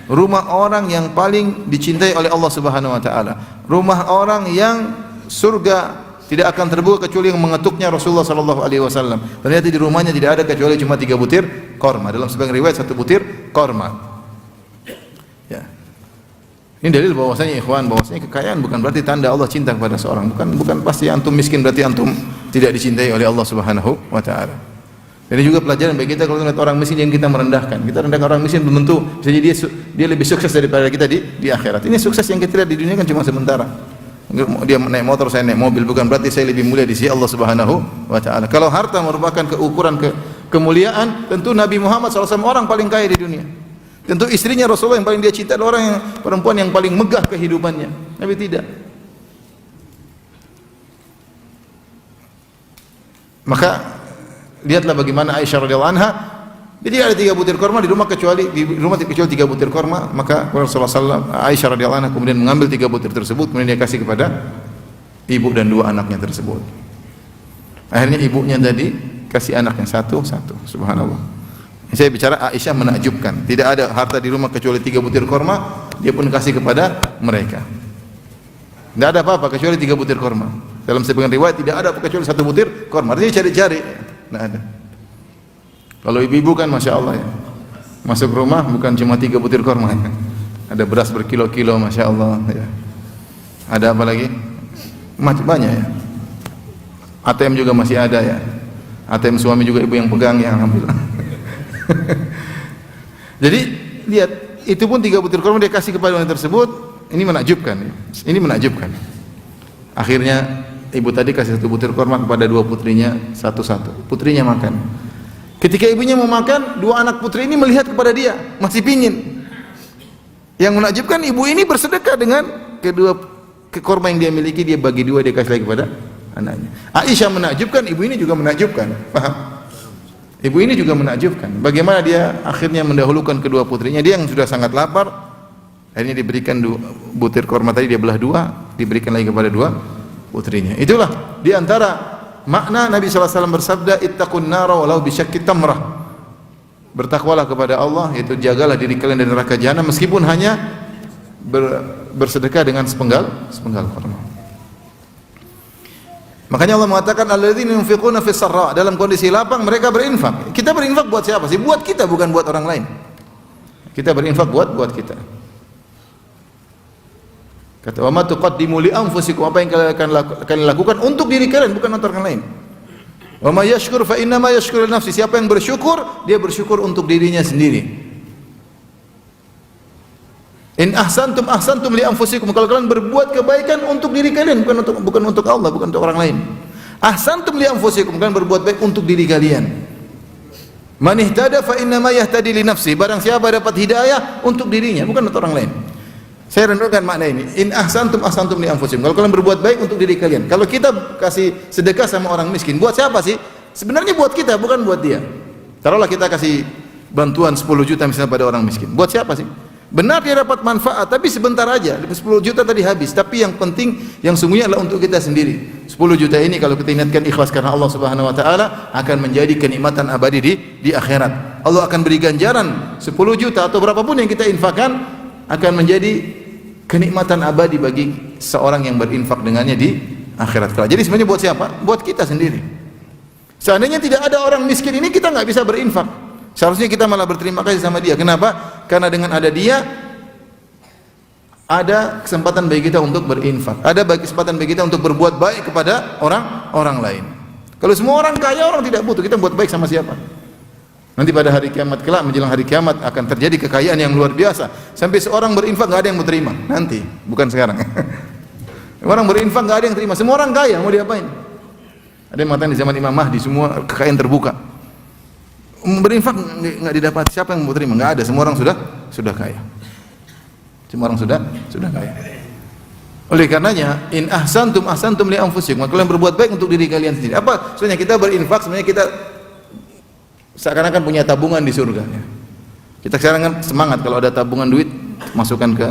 Rumah orang yang paling dicintai oleh Allah Subhanahu wa taala. Rumah orang yang surga tidak akan terbuka kecuali yang mengetuknya Rasulullah sallallahu alaihi wasallam. Ternyata di rumahnya tidak ada kecuali cuma 3 butir korma. Dalam sebagian riwayat 1 butir korma. Ya. Ini dalil bahwasanya ikhwan, bahwasanya kekayaan bukan berarti tanda Allah cinta kepada seorang. Bukan pasti antum miskin berarti antum tidak dicintai oleh Allah Subhanahu wa taala. Ini juga pelajaran bagi kita kalau melihat orang miskin yang kita merendahkan. Kita rendahkan orang miskin belum tentu bisa jadi dia lebih sukses daripada kita di akhirat. Ini sukses yang kita lihat di dunia kan cuma sementara. Dia naik motor, saya naik mobil, bukan berarti saya lebih mulia di sisi Allah Subhanahu wa taala. Kalau harta merupakan keukuran kemuliaan, tentu Nabi Muhammad SAW orang paling kaya di dunia. Tentu istrinya Rasulullah yang paling dia cinta adalah perempuan yang paling megah kehidupannya. Nabi tidak. Maka lihatlah bagaimana Aisyah radhiyallahu anha, jadi ada 3 butir korma di rumah kecuali 3 butir korma, maka Rasulullah SAW, Aisyah radhiyallahu anha kemudian mengambil 3 butir tersebut, kemudian dia kasih kepada ibu dan 2 anaknya tersebut. Akhirnya ibunya tadi kasih anaknya satu-satu. Subhanallah. Saya bicara Aisyah menakjubkan. Tidak ada harta di rumah kecuali 3 butir korma, dia pun kasih kepada mereka. Tidak ada apa-apa kecuali 3 butir korma. Dalam sebagian riwayat tidak ada apa kecuali 1 butir korma. Artinya cari-cari. Tidak ada. Kalau ibu-ibu kan masya Allah ya, masuk rumah bukan cuma 3 butir korma ya. Ada beras berkilo-kilo masya Allah ya. Ada apa lagi? Macam banyak ya. ATM juga masih ada ya. ATM suami juga ibu yang pegang ya, alhamdulillah. Jadi lihat, itu pun 3 butir korma dia kasih kepada wanita tersebut. Ini menakjubkan ya. Ini menakjubkan. Akhirnya ibu tadi kasih 1 butir korma kepada 2 putrinya satu-satu. Putrinya makan. Ketika ibunya mau makan, 2 anak putri ini melihat kepada dia, masih pingin. Yang menakjubkan, ibu ini bersedekah dengan kedua korma yang dia miliki, dia bagi 2, dia kasih lagi kepada anaknya. Aisyah menakjubkan, ibu ini juga menakjubkan. Paham? Ibu ini juga menakjubkan. Bagaimana dia akhirnya mendahulukan kedua putrinya, dia yang sudah sangat lapar, akhirnya diberikan 2 butir korma tadi, dia belah 2, diberikan lagi kepada 2 putrinya. Itulah di antara makna Nabi SAW bersabda, ittaqun nara walau bisyakki tamrah. Bertakwalah kepada Allah, yaitu jagalah diri kalian dari neraka jahanam meskipun hanya bersedekah dengan sepenggal korma. Makanya Allah mengatakan alladzina yunfiquna fis sarra, dalam kondisi lapang mereka berinfak. Kita berinfak buat siapa sih? Buat kita, bukan buat orang lain. Kita berinfak buat kita. Kata wa ma tuqaddimu li anfusikum, apa yang kalian lakukan untuk diri kalian, bukan untuk orang lain. Wa may yashkur fa inna ma yashkuru li nafsi, siapa yang bersyukur, dia bersyukur untuk dirinya sendiri. In ahsantum ahsantum li anfusikum, kalau kalian berbuat kebaikan untuk diri kalian, bukan untuk Allah, bukan untuk orang lain. Ahsantum li anfusikum, kalian berbuat baik untuk diri kalian. Man ihtada fa inna ma yahtadi li nafsi, barang siapa dapat hidayah untuk dirinya, bukan untuk orang lain. Saya renungkan makna ini. In ahsantum ahsantum li anfusikum. Kalau kalian berbuat baik untuk diri kalian. Kalau kita kasih sedekah sama orang miskin, buat siapa sih? Sebenarnya buat kita, bukan buat dia. Taruhlah kita kasih bantuan 10 juta misalnya pada orang miskin. Buat siapa sih? Benar dia dapat manfaat, tapi sebentar aja. 10 juta tadi habis. Tapi yang penting, yang sungguhnya adalah untuk kita sendiri. 10 juta ini kalau kita niatkan ikhlas karena Allah Subhanahu wa taala, akan menjadi kenikmatan abadi di akhirat. Allah akan beri ganjaran 10 juta atau berapapun yang kita infakkan, akan menjadi kenikmatan abadi bagi seorang yang berinfak dengannya di akhirat kelak. Jadi sebenarnya buat siapa? Buat kita sendiri. Seandainya tidak ada orang miskin ini, kita nggak bisa berinfak. Seharusnya kita malah berterima kasih sama dia. Kenapa? Karena dengan ada dia, ada kesempatan bagi kita untuk berinfak. Ada kesempatan bagi kita untuk berbuat baik kepada orang lain. Kalau semua orang kaya, orang tidak butuh, kita buat baik sama siapa? Nanti pada hari kiamat kelak, menjelang hari kiamat akan terjadi kekayaan yang luar biasa. Sampai seorang berinfak nggak ada yang mau terima. Nanti, bukan sekarang. Orang berinfak nggak ada yang terima. Semua orang kaya, mau diapain? Ada yang mengatakan di zaman Imam Mahdi semua kekayaan terbuka. Berinfak nggak didapat. Siapa yang mau terima? Nggak ada. Semua orang sudah kaya. Semua orang sudah kaya. Oleh karenanya, in ahsantum ahsantum li anfusikum. Kalian berbuat baik untuk diri kalian sendiri. Apa? Sebenarnya kita berinfak, sebenarnya kita seakan-akan punya tabungan di surga ya. Kita sekarang kan semangat kalau ada tabungan duit, masukkan ke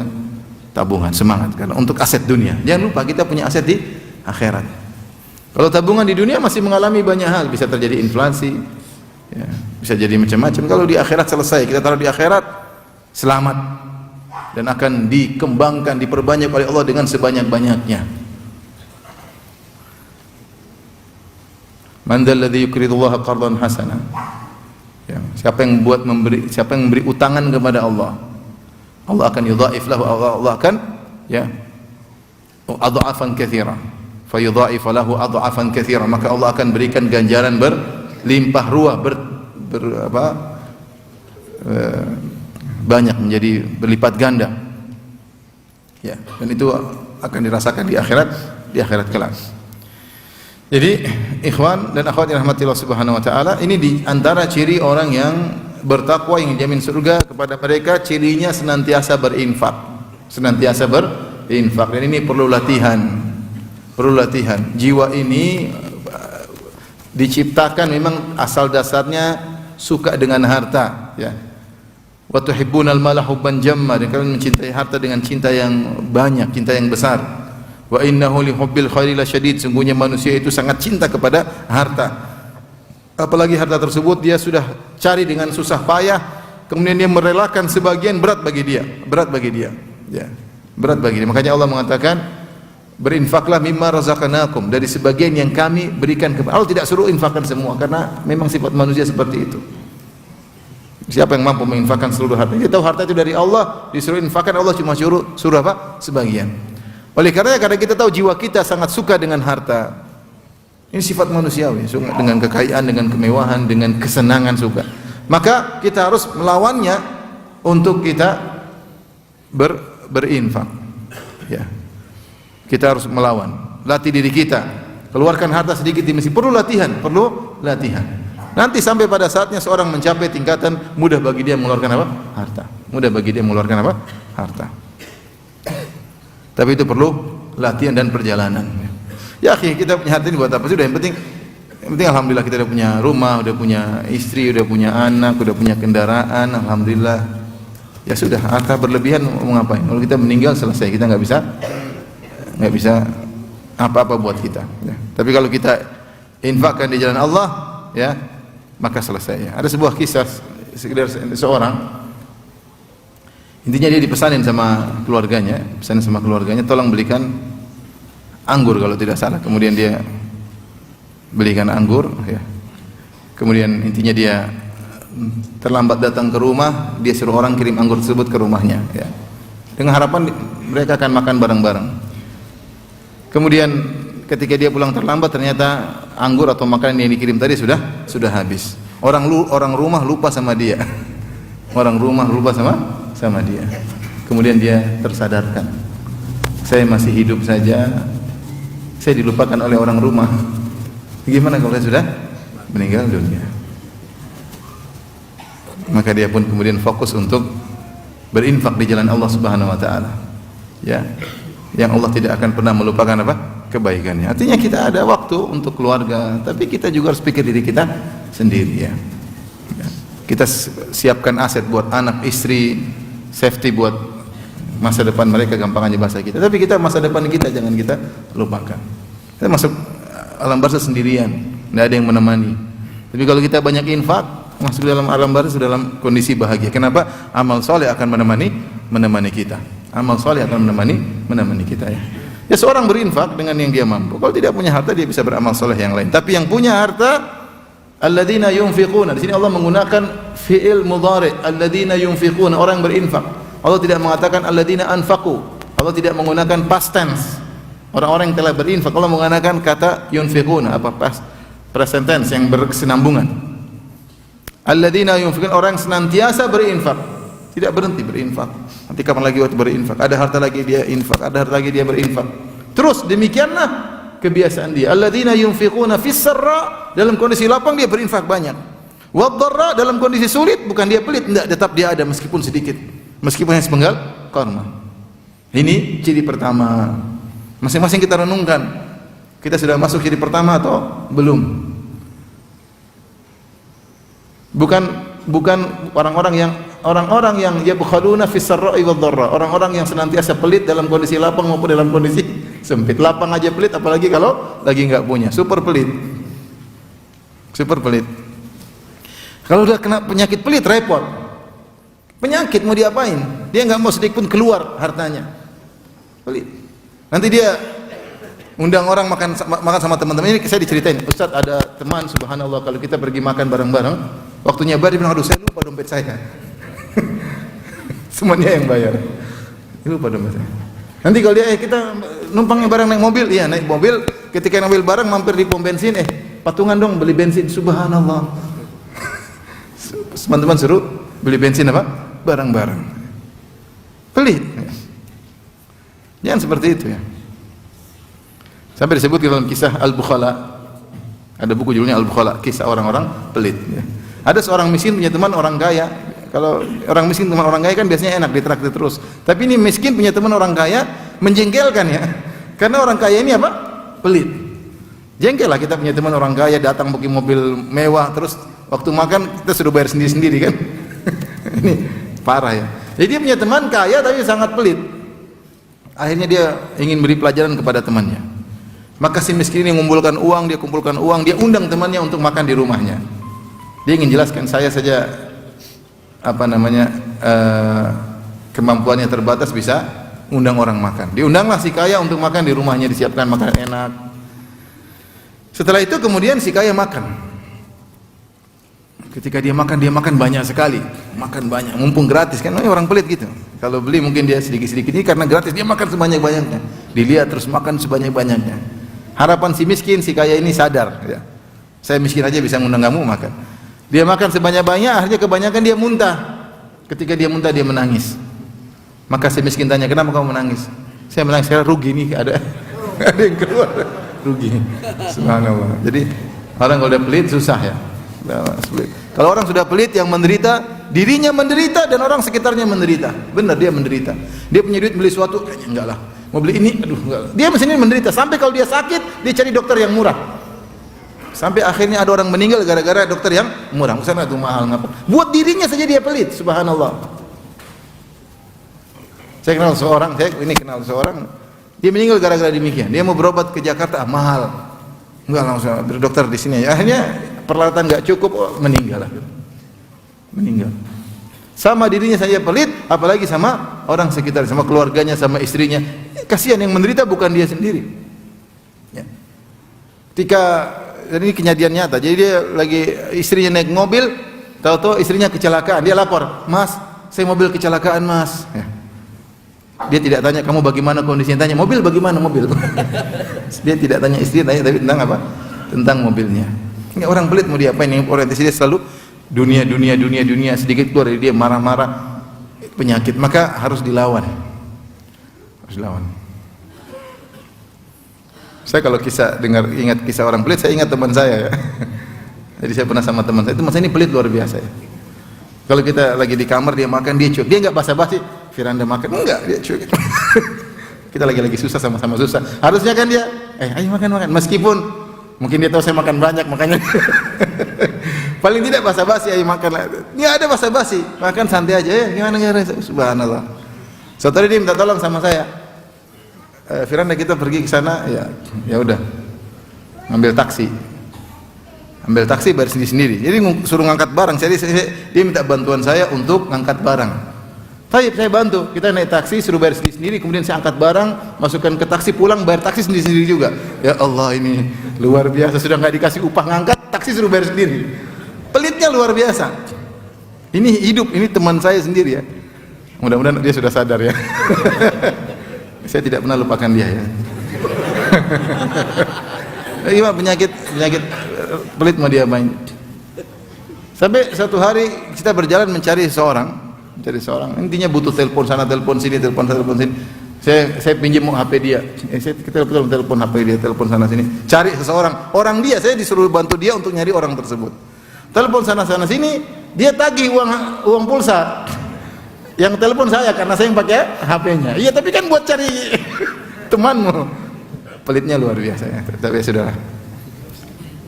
tabungan, semangat karena untuk aset dunia. Jangan lupa kita punya aset di akhirat. Kalau tabungan di dunia masih mengalami banyak hal, bisa terjadi inflasi ya, bisa jadi macam-macam. Kalau di akhirat selesai, kita taruh di akhirat, selamat dan akan dikembangkan, diperbanyak oleh Allah dengan sebanyak-banyaknya. Man dzal ladzi yuqridullaha qardan hasana. Ya, siapa yang memberi utangan kepada Allah, Allah akan yudhaif lahu, Allah akan ya adha'afan katsira, fa yudhaif lahu adha'afan katsira, maka Allah akan berikan ganjaran berlimpah ruah, banyak, menjadi berlipat ganda. Ya, dan itu akan dirasakan di akhirat kelak. Jadi ikhwan dan akhwat yang dirahmati Allah Subhanahu wa taala, ini di antara ciri orang yang bertakwa yang dijamin surga kepada mereka, cirinya senantiasa berinfak. Senantiasa berinfak. Dan ini perlu latihan. Perlu latihan. Jiwa ini diciptakan memang asal dasarnya suka dengan harta, ya. Wa tuhibbunal mala hubban jamma, dan kalian mencintai harta dengan cinta yang banyak, cinta yang besar. Wa innahu li hubbil khairi lasyadid. Sungguhnya manusia itu sangat cinta kepada harta. Apalagi harta tersebut dia sudah cari dengan susah payah, kemudian dia merelakan sebagian, berat bagi dia. Ya. Berat bagi dia. Makanya Allah mengatakan, berinfaklah mimma razaqnakum, dari sebagian yang kami berikan kepada. Allah tidak suruh infakkan semua karena memang sifat manusia seperti itu. Siapa yang mampu menginfakkan seluruh harta? Dia tahu harta itu dari Allah, disuruh infakkan, Allah cuma suruh apa? Sebagian. Oleh karena kita tahu jiwa kita sangat suka dengan harta. Ini sifat manusiawi, suka dengan kekayaan, dengan kemewahan, dengan kesenangan suka. Maka kita harus melawannya untuk kita berinfak. Ya. Kita harus melawan, latih diri kita, keluarkan harta sedikit demi sedikit. Perlu latihan. Nanti sampai pada saatnya seorang mencapai tingkatan mudah bagi dia mengeluarkan apa? Harta. Mudah bagi dia mengeluarkan apa? Harta. Tapi itu perlu latihan dan perjalanan. Ya akhi, kita punya harta ini buat apa sih? Yang penting alhamdulillah kita udah punya rumah, udah punya istri, udah punya anak, udah punya kendaraan, alhamdulillah. Ya sudah, harta berlebihan mau ngapain? Kalau kita meninggal selesai, kita nggak bisa apa-apa buat kita. Ya. Tapi kalau kita infakkan di jalan Allah, ya, maka selesai. Ya. Ada sebuah kisah sekedar seorang, intinya dia dipesanin sama keluarganya, tolong belikan anggur kalau tidak salah. Kemudian dia belikan anggur, ya. Kemudian intinya dia terlambat datang ke rumah, dia suruh orang kirim anggur tersebut ke rumahnya, ya. Dengan harapan mereka akan makan bareng-bareng. Kemudian ketika dia pulang terlambat, ternyata anggur atau makanan yang dikirim tadi sudah habis. Orang rumah lupa sama dia. Orang rumah lupa sama dia. Kemudian dia tersadarkan, saya masih hidup saja, saya dilupakan oleh orang rumah. Gimana kalau saya sudah meninggal dunia? Maka dia pun kemudian fokus untuk berinfak di jalan Allah Subhanahu wa taala. Ya. Yang Allah tidak akan pernah melupakan apa? Kebaikannya. Artinya kita ada waktu untuk keluarga, tapi kita juga harus pikir diri kita sendiri, ya. Kita siapkan aset buat anak, istri, safety buat masa depan mereka, gampangannya bahasa kita. Tapi kita masa depan kita jangan kita lupakan. Kita masuk alam barzakh sendirian, tidak ada yang menemani. Tapi kalau kita banyak infak, masuk dalam alam barzakh dalam kondisi bahagia. Kenapa? Amal soleh akan menemani kita. Amal soleh akan menemani kita, ya. Ya, seorang berinfak dengan yang dia mampu. Kalau tidak punya harta, dia bisa beramal soleh yang lain. Tapi yang punya harta, alladzina yunfiquna. Di sini Allah menggunakan fi'il mudhari, alladzina yunfiquna, orang yang berinfak. Allah tidak mengatakan alladzina anfaqu. Allah tidak menggunakan past tense. Orang-orang yang telah berinfak, Allah menggunakan kata yunfiquna, apa present tense yang berkesinambungan. Alladzina yunfiquna, orang yang senantiasa berinfak, tidak berhenti berinfak. Nanti kapan lagi waktu berinfak? Ada harta lagi dia infak, ada harta lagi dia berinfak. Terus demikianlah kebiasaan dia. Alladzina yunfiquna fis sarra, dalam kondisi lapang dia berinfak banyak. Wad dharra, dalam kondisi sulit bukan dia pelit, tidak, tetap dia ada meskipun sedikit. Meskipun hanya sepenggal korma. Ini ciri pertama. Masing-masing kita renungkan. Kita sudah masuk ciri pertama atau belum? Bukan orang-orang yang yabkhaluna fis sarra'i wad dharra, orang-orang yang senantiasa pelit dalam kondisi lapang maupun dalam kondisi sempit. Lapang aja pelit, apalagi kalau lagi enggak punya, super pelit. Kalau udah kena penyakit pelit repot. Penyakit mau diapain? Dia enggak mau sedikit pun keluar hartanya. Pelit. Nanti dia undang orang makan sama teman-teman. Ini saya diceritain, Ustaz, ada teman subhanallah kalau kita pergi makan bareng-bareng, waktunya bayar dia bilang, aduh saya lupa dompet saya. Semuanya yang bayar. Lupa dompet saya. Nanti kalau dia kita numpangnya bareng naik mobil, iya naik mobil, ketika ngambil barang mampir di pom bensin, patungan dong beli bensin, subhanallah. Teman-teman suruh beli bensin apa? Bareng-bareng. Pelit. Jangan seperti itu, ya. Sampai disebut dalam kisah Al-Bukhala. Ada buku judulnya Al-Bukhala, kisah orang-orang pelit, ya. Ada seorang miskin punya teman orang kaya. Kalau orang miskin teman orang kaya kan biasanya enak ditraktir terus. Tapi ini miskin punya teman orang kaya, menjengkelkan, ya. Karena orang kaya ini apa? Pelit. Jengkel lah kita punya teman orang kaya datang pakai mobil mewah, terus waktu makan kita sudah bayar sendiri-sendiri kan. Ini parah, ya. Jadi dia punya teman kaya tapi sangat pelit. Akhirnya dia ingin beri pelajaran kepada temannya. Maka si miskin ini mengumpulkan uang, dia undang temannya untuk makan di rumahnya. Dia ingin jelaskan, saya saja kemampuannya terbatas bisa undang orang makan. Diundanglah si kaya untuk makan di rumahnya, disiapkan makanan enak. Setelah itu kemudian si kaya makan. Ketika dia makan banyak sekali, makan banyak, mumpung gratis kan, orang pelit gitu. Kalau beli mungkin dia sedikit-sedikit, ini karena gratis dia makan sebanyak-banyaknya. Dilihat terus makan sebanyak-banyaknya. Harapan si miskin, si kaya ini sadar, ya. Saya miskin aja bisa ngundang kamu makan. Dia makan sebanyak-banyak, akhirnya kebanyakan dia muntah. Ketika dia muntah dia menangis. Maka si miskin tanya, kenapa kamu menangis? Saya menangis karena rugi nih, ada yang keluar, rugi. Subhanallah. Jadi orang kalau udah pelit susah ya. Kalau orang sudah pelit, yang menderita dirinya menderita dan orang sekitarnya menderita. Benar, dia menderita. Dia punya duit beli sesuatu, kayaknya enggak lah. Mau beli ini, aduh enggak lah. Dia sendiri menderita. Sampai kalau dia sakit, dia cari dokter yang murah. Sampai akhirnya ada orang meninggal gara-gara dokter yang murah. Misalnya itu mahal ngapa? Buat dirinya saja dia pelit. Subhanallah. Saya kenal seorang, dia meninggal gara-gara demikian. Dia mau berobat ke Jakarta, mahal. Enggak langsung dokter di sini. Akhirnya peralatan enggak cukup, meninggal. Sama dirinya saja pelit, apalagi sama orang sekitar, sama keluarganya, sama istrinya. Kasihan, yang menderita bukan dia sendiri. Ya. Dan ini kejadian nyata. Jadi dia lagi, istrinya naik mobil, tahu-tahu istrinya kecelakaan. Dia lapor, "Mas, saya mobil kecelakaan, Mas." Ya. Dia tidak tanya kamu bagaimana kondisinya, tanya mobil bagaimana mobil. Dia tidak tanya istri, tanya tapi tentang apa? Tentang mobilnya. Ini orang pelit mau diapain? Yang orientasi dia selalu dunia, sedikit keluar dari dia marah-marah, penyakit, maka harus dilawan. Saya kalau ingat kisah orang pelit, saya ingat teman saya ya. Jadi saya pernah sama teman saya ini pelit luar biasa ya. Kalau kita lagi di kamar, dia makan, dia cuek, dia enggak basa-basi, Firanda makan, enggak, dia cuek. Kita lagi susah, sama-sama susah. Harusnya kan dia, ayo makan, meskipun mungkin dia tahu saya makan banyak, makanya paling tidak basa-basi, ayo makan lah. Enggak ada basa-basi, makan santai aja ya. Gimana? Subhanallah. Suatu hari dia minta tolong sama saya. Firanda, kita pergi ke sana, ya udah. Ambil taksi bayar sendiri. Jadi suruh ngangkat barang. Dia minta bantuan saya untuk ngangkat barang. Saya bantu. Kita naik taksi, suruh bayar sendiri. Kemudian saya angkat barang, masukkan ke taksi, pulang bayar taksi sendiri juga. Ya Allah, ini luar biasa. Sudah nggak dikasih upah ngangkat, taksi suruh bayar sendiri. Pelitnya luar biasa. Ini hidup, ini teman saya sendiri ya. Mudah-mudahan dia sudah sadar ya. Saya tidak pernah lupakan dia ya. Gimana penyakit pelit mau dia main. Sampai satu hari kita berjalan mencari seorang, intinya butuh telepon sana, telepon sini. Saya pinjam HP dia. Kita telepon HP dia, telepon sana sini. Cari seseorang, orang dia, saya disuruh bantu dia untuk nyari orang tersebut. Telepon sana sini, dia tagih uang pulsa. Yang telepon saya karena saya yang pakai HP-nya. Iya, tapi kan buat cari temanmu. Pelitnya luar biasa ya. Tapi ya saudara,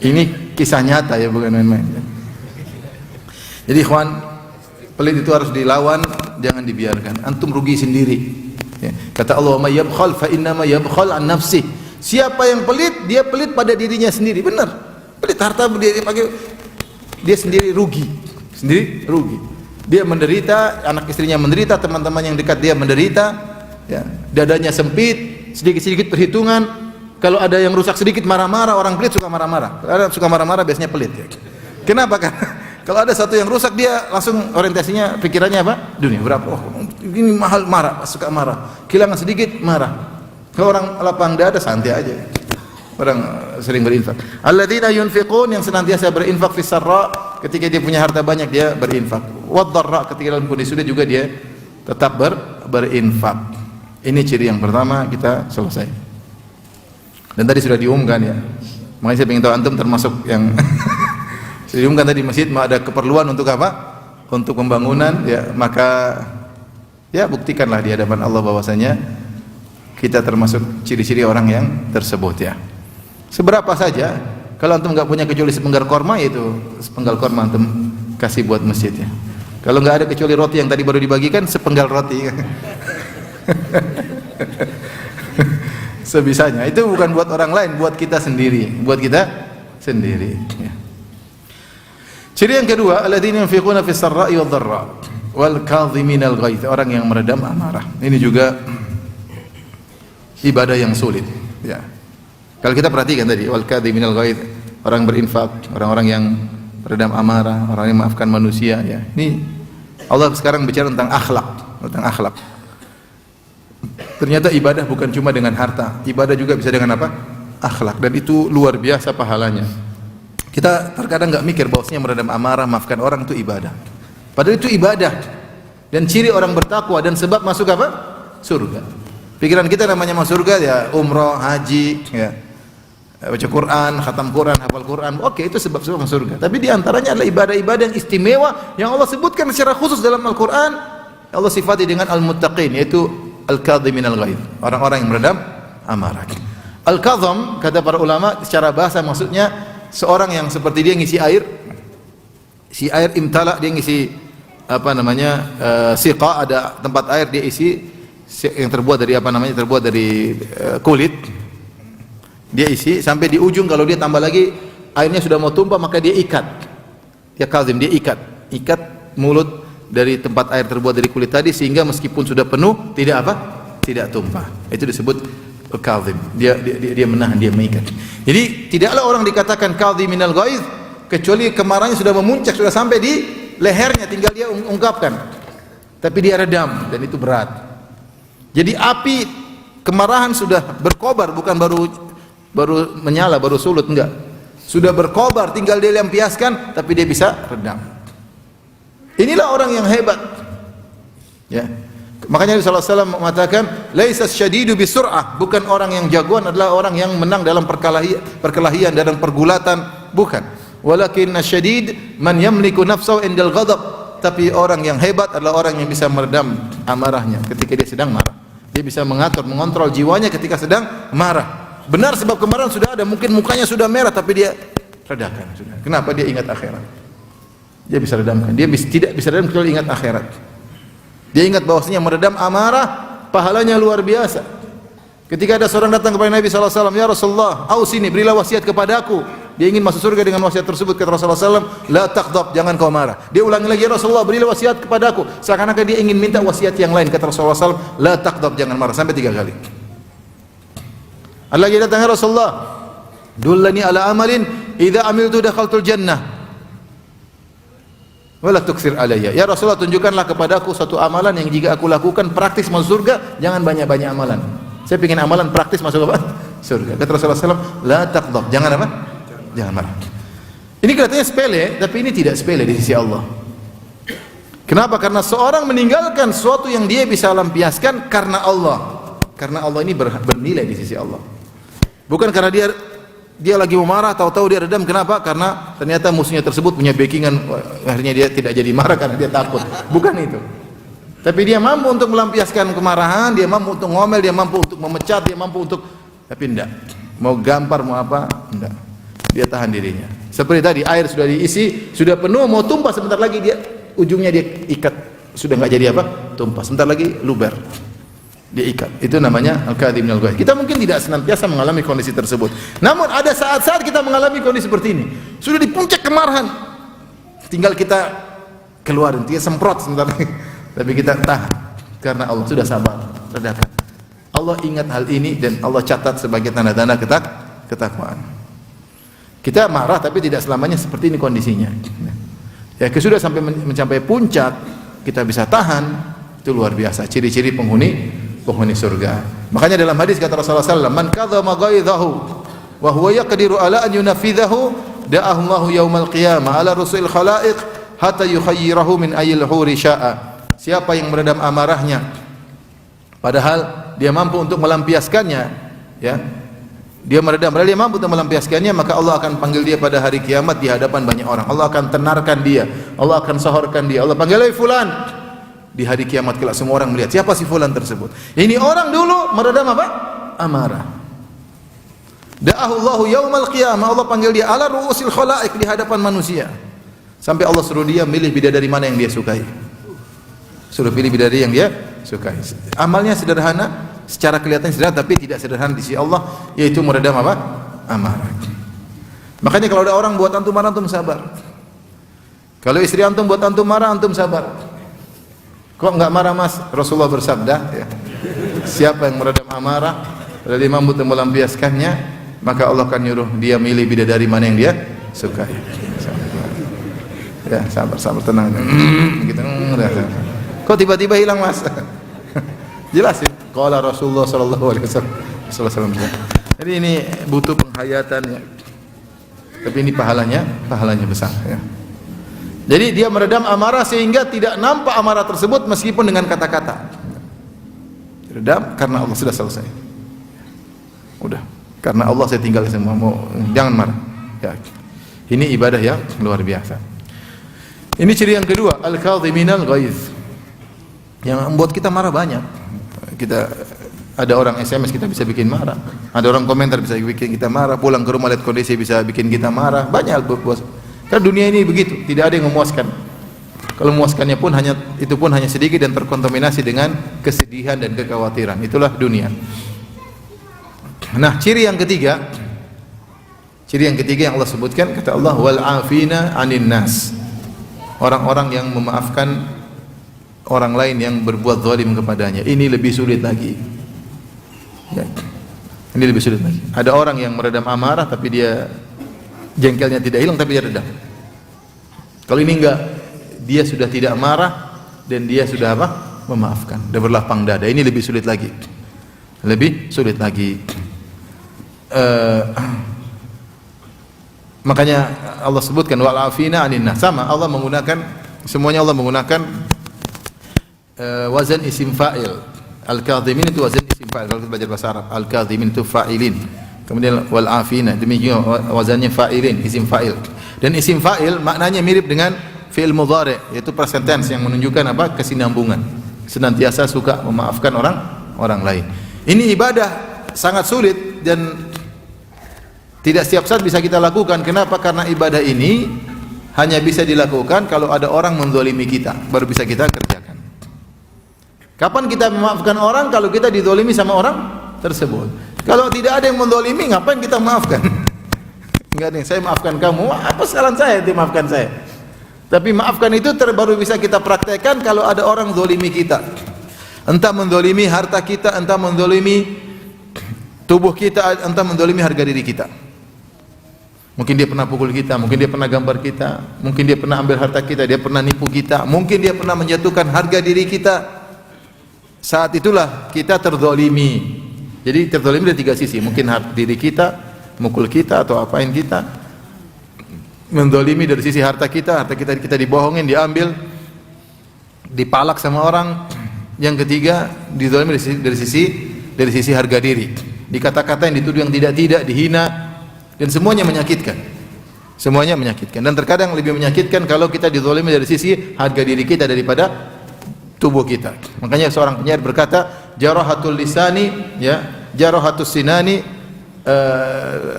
ini kisah nyata ya, bukan main-main. Jadi ikhwan, pelit itu harus dilawan, jangan dibiarkan. Antum rugi sendiri. Ya. Kata Allah, "Ma yabkhal fa innama yabkhal an nafsih." Siapa yang pelit, dia pelit pada dirinya sendiri. Benar. Pelit harta dia sendiri rugi. Dia menderita, anak istrinya menderita, teman-teman yang dekat dia menderita. Ya. Dadanya sempit, sedikit-sedikit perhitungan. Kalau ada yang rusak sedikit marah-marah, orang pelit suka marah-marah. Kalau suka marah-marah biasanya pelit ya. Kenapa? Kan kalau ada satu yang rusak, dia langsung orientasinya, pikirannya apa? Dunia berapa? Oh, ini mahal, marah, suka marah. Kehilangan sedikit marah. Kalau orang lapang dada santai aja. Orang sering berinfak. Alladzina yunfiqun, yang senantiasa berinfak fis sarra, ketika dia punya harta banyak dia berinfak. Wad dharra, ketika dalam kondisi sudah juga dia tetap berinfak. Ini ciri yang pertama, kita selesai. Dan tadi sudah diumumkan ya. Makanya saya ingin tahu antum termasuk yang sudah diumumkan tadi, masjid ada keperluan untuk apa? Untuk pembangunan ya, maka ya buktikanlah di hadapan Allah bahwasanya kita termasuk ciri-ciri orang yang tersebut ya. Seberapa saja, kalau antum nggak punya kecuali sepenggal korma, itu sepenggal korma antum kasih buat masjid ya. Kalau nggak ada kecuali roti yang tadi baru dibagikan, sepenggal roti. Sebisanya. Itu bukan buat orang lain, buat kita sendiri, buat kita sendiri. Ya. Ciri yang kedua, alladzina yunfiquna fis sarra'i wad dharra wal kadhiminal ghaidz, orang yang meredam amarah. Ini juga ibadah yang sulit, ya. Kalau kita perhatikan tadi, wal kadhiminal ghaidz, orang berinfak, orang-orang yang meredam amarah, orang yang memaafkan manusia, ya. Ini Allah sekarang bicara tentang akhlak, tentang akhlak. Ternyata ibadah bukan cuma dengan harta, ibadah juga bisa dengan apa? Akhlak, dan itu luar biasa pahalanya. Kita terkadang nggak mikir bahwasanya meredam amarah, maafkan orang itu ibadah. Padahal itu ibadah dan ciri orang bertakwa dan sebab masuk apa? Surga. Pikiran kita namanya masuk surga ya umroh, haji, ya, baca Quran, khatam Quran, hafal Quran. Oke, itu sebab-sebab masuk surga. Tapi di antaranya adalah ibadah-ibadah yang istimewa yang Allah sebutkan secara khusus dalam Al-Quran. Allah sifati dengan al-muttaqin, yaitu al-kadhiminal ghaidz, orang-orang yang meredam amarah. Al-kadham, kata para ulama, secara bahasa maksudnya seorang yang seperti dia ngisi air, si air imtala, dia ngisi apa namanya, siqa, ada tempat air, dia isi yang terbuat dari apa namanya, terbuat dari kulit, dia isi sampai di ujung. Kalau dia tambah lagi airnya sudah mau tumpah, maka dia ikat, ya kadhim, dia ikat mulut dari tempat air terbuat dari kulit tadi, sehingga meskipun sudah penuh tidak apa, tidak tumpah. Itu disebut kadhim, dia menahan, dia mengikat. Jadi tidaklah orang dikatakan kadhiminal ghaidz kecuali kemarahannya sudah memuncak, sudah sampai di lehernya, tinggal dia ungkapkan, tapi dia redam, dan itu berat. Jadi api kemarahan sudah berkobar, bukan baru menyala, baru sulut, enggak, sudah berkobar, tinggal dia lampiaskan, tapi dia bisa redam. Inilah orang yang hebat, ya. Makanya Nabi SAW mengatakan, laisa syadidu bisur'ah, bukan orang yang jagoan adalah orang yang menang dalam perkelahian, dalam pergulatan, bukan. Walakinna syadid man yamliku nafsahu indal ghadab, tapi orang yang hebat adalah orang yang bisa meredam amarahnya ketika dia sedang marah. Dia bisa mengatur, mengontrol jiwanya ketika sedang marah. Benar, sebab kemarahan sudah ada, mungkin mukanya sudah merah, tapi dia redakan. Kenapa? Dia ingat akhirat. Dia bisa redamkan. Dia tidak bisa redam kecuali ingat akhirat. Dia ingat bahwasanya meredam amarah pahalanya luar biasa. Ketika ada seorang datang kepada Nabi SAW, ya Rasulullah, ausini, berilah wasiat kepadaku. Dia ingin masuk surga dengan wasiat tersebut. Kata Rasulullah SAW, la taghdab, jangan kau marah. Dia ulangi lagi, ya Rasulullah, berilah wasiat kepadaku. Seakan-akan dia ingin minta wasiat yang lain. Kata Rasulullah SAW, la taghdab, jangan marah, sampai 3 kali. Ada lagi datang, ya Rasulullah, dullani ala amalin idza amiltu dakhaltul jannah wala tuksir alayya. Ya Rasulullah, tunjukkanlah kepadaku satu amalan yang jika aku lakukan praktis masuk surga, jangan banyak-banyak amalan. Saya ingin amalan praktis masuk apa? Surga. Kata Rasulullah SAW, la taghdab, jangan apa? Jangan marah. Ini kelihatannya sepele, tapi ini tidak sepele di sisi Allah. Kenapa? Karena seorang meninggalkan sesuatu yang dia bisa lampiaskan karena Allah. Karena Allah ini bernilai di sisi Allah. Bukan karena dia lagi mau marah, tahu-tahu dia redam. Kenapa? Karena ternyata musuhnya tersebut punya backingan, akhirnya dia tidak jadi marah karena dia takut. Bukan itu. Tapi dia mampu untuk melampiaskan kemarahan, dia mampu untuk ngomel, dia mampu untuk memecat, dia mampu untuk, tapi enggak. Mau gampar, mau apa? Enggak. Dia tahan dirinya. Seperti tadi, air sudah diisi, sudah penuh, mau tumpah, sebentar lagi dia ujungnya dia ikat, sudah enggak jadi apa? Tumpah. Sebentar lagi luber. Dia ikat. Itu namanya al-kadhiminal ghaidz. Kita mungkin tidak senantiasa mengalami kondisi tersebut. Namun ada saat-saat kita mengalami kondisi seperti ini. Sudah di puncak kemarahan. Tinggal kita keluarin, tinggal semprot sebentar lagi. Tapi kita tahan karena Allah sudah sabar, redakan. Allah ingat hal ini dan Allah catat sebagai tanda-tanda ketakwaan. Kita marah tapi tidak selamanya seperti ini kondisinya. Ya, sudah sampai mencapai puncak, kita bisa tahan. Itu luar biasa. Ciri-ciri penghuni surga. Makanya dalam hadis kata Rasulullah SAW, man kadhama ghaidhahu wa huwa yaqdiru ala an yunafidhahu da'ahu Allahu yaumal qiyamah ala rusul khalaiq hatta yukhayyirahu min ayyil huri sya'a. Siapa yang meredam amarahnya padahal dia mampu untuk melampiaskannya, ya, dia meredam, padahal dia mampu untuk melampiaskannya, maka Allah akan panggil dia pada hari kiamat di hadapan banyak orang. Allah akan tenarkan dia, Allah akan sahorkan dia, Allah panggil, "Hai fulan." Di hari kiamat kelak semua orang melihat siapa si fulan tersebut. Ini orang dulu meredam apa? Amarah. Da'ahu Allahu yaumal qiyamah, Allah panggil dia ala ru'usil khalaiq, di hadapan manusia. Sampai Allah suruh dia milih bidadari mana yang dia sukai. Suruh pilih bidadari yang dia sukai. Amalnya sederhana, secara kelihatan sederhana tapi tidak sederhana di sisi Allah, yaitu meredam apa? Amarah. Makanya kalau ada orang buat antum marah, antum sabar. Kalau istri antum buat antum marah, antum sabar. Kok enggak marah mas? Rasulullah bersabda, ya, siapa yang meredam amarah lalu mampu melampiaskannya, maka Allah akan nyuruh dia milih bidadari mana yang dia sukai. Ya, sabar, tenang. Gitu. Kok tiba-tiba hilang mas? Jelas ya. Qala Rasulullah sallallahu alaihi wasallam. Jadi ini butuh penghayatan ya. Tapi ini pahalanya besar ya. Jadi dia meredam amarah sehingga tidak nampak amarah tersebut meskipun dengan kata-kata. Redam karena Allah sudah selesai. Udah. Karena Allah saya tinggal semua, jangan marah. Ya. Ini ibadah yang luar biasa. Ini ciri yang kedua, al-kadhiminal ghaiz. Yang membuat kita marah banyak. Kita ada orang SMS kita bisa bikin marah. Ada orang komentar bisa bikin kita marah. Pulang ke rumah lihat kondisi bisa bikin kita marah. Banyak buat. Karena dunia ini begitu, tidak ada yang memuaskan. Kalau memuaskannya pun hanya sedikit dan terkontaminasi dengan kesedihan dan kekhawatiran. Itulah dunia. Nah, ciri yang ketiga yang Allah sebutkan, kata Allah, wal afina 'anin nas. Orang-orang yang memaafkan orang lain yang berbuat zalim kepadanya. Ini lebih sulit lagi. Ya. Ini lebih sulit lagi. Ada orang yang meredam amarah tapi dia jengkelnya tidak hilang tapi dia redam. Kalau ini enggak, dia sudah tidak marah dan dia sudah apa? Memaafkan. Dia berlapang dada. Ini lebih sulit lagi. Lebih sulit lagi. Makanya Allah sebutkan wal afina 'anin nas. Sama Allah menggunakan wazan isim fa'il. Al-kadhimin itu wazan isim fa'il. Kalau kita belajar bahasa Arab, al-kadhimin itu fa'ilin. Kemudian wal afina demikian wazannya fa'ilin, isim fa'il. Dan isim fa'il maknanya mirip dengan fi'il mudhari', yaitu present tense yang menunjukkan apa? Kesinambungan. Senantiasa suka memaafkan orang lain. Ini ibadah sangat sulit dan tidak setiap saat bisa kita lakukan. Kenapa? Karena ibadah ini hanya bisa dilakukan kalau ada orang menzalimi kita, baru bisa kita kerjakan. Kapan kita memaafkan orang? Kalau kita dizalimi sama orang tersebut. Kalau tidak ada yang menzalimi, ngapain kita maafkan? Enggak ada yang saya maafkan kamu, apa kesalahan saya dimaafkan saya? Tapi maafkan itu baru bisa kita praktekkan kalau ada orang zalimi kita. Entah menzalimi harta kita, entah menzalimi tubuh kita, entah menzalimi harga diri kita. Mungkin dia pernah pukul kita, mungkin dia pernah gambar kita, mungkin dia pernah ambil harta kita, dia pernah nipu kita, mungkin dia pernah menjatuhkan harga diri kita. Saat itulah kita terzalimi. Jadi terzalimi dari tiga sisi, mungkin diri kita, mukul kita atau apain kita. Menzalimi dari sisi harta kita dibohongin, diambil, dipalak sama orang. Yang ketiga, dizalimi dari sisi harga diri. Dikata-katain, dituduh yang tidak-tidak, dihina. Dan semuanya menyakitkan. Semuanya menyakitkan. Dan terkadang lebih menyakitkan kalau kita dizalimi dari sisi harga diri kita daripada tubuh kita. Makanya seorang penyair berkata, jarahatul lisani, ya, jarahatus sinani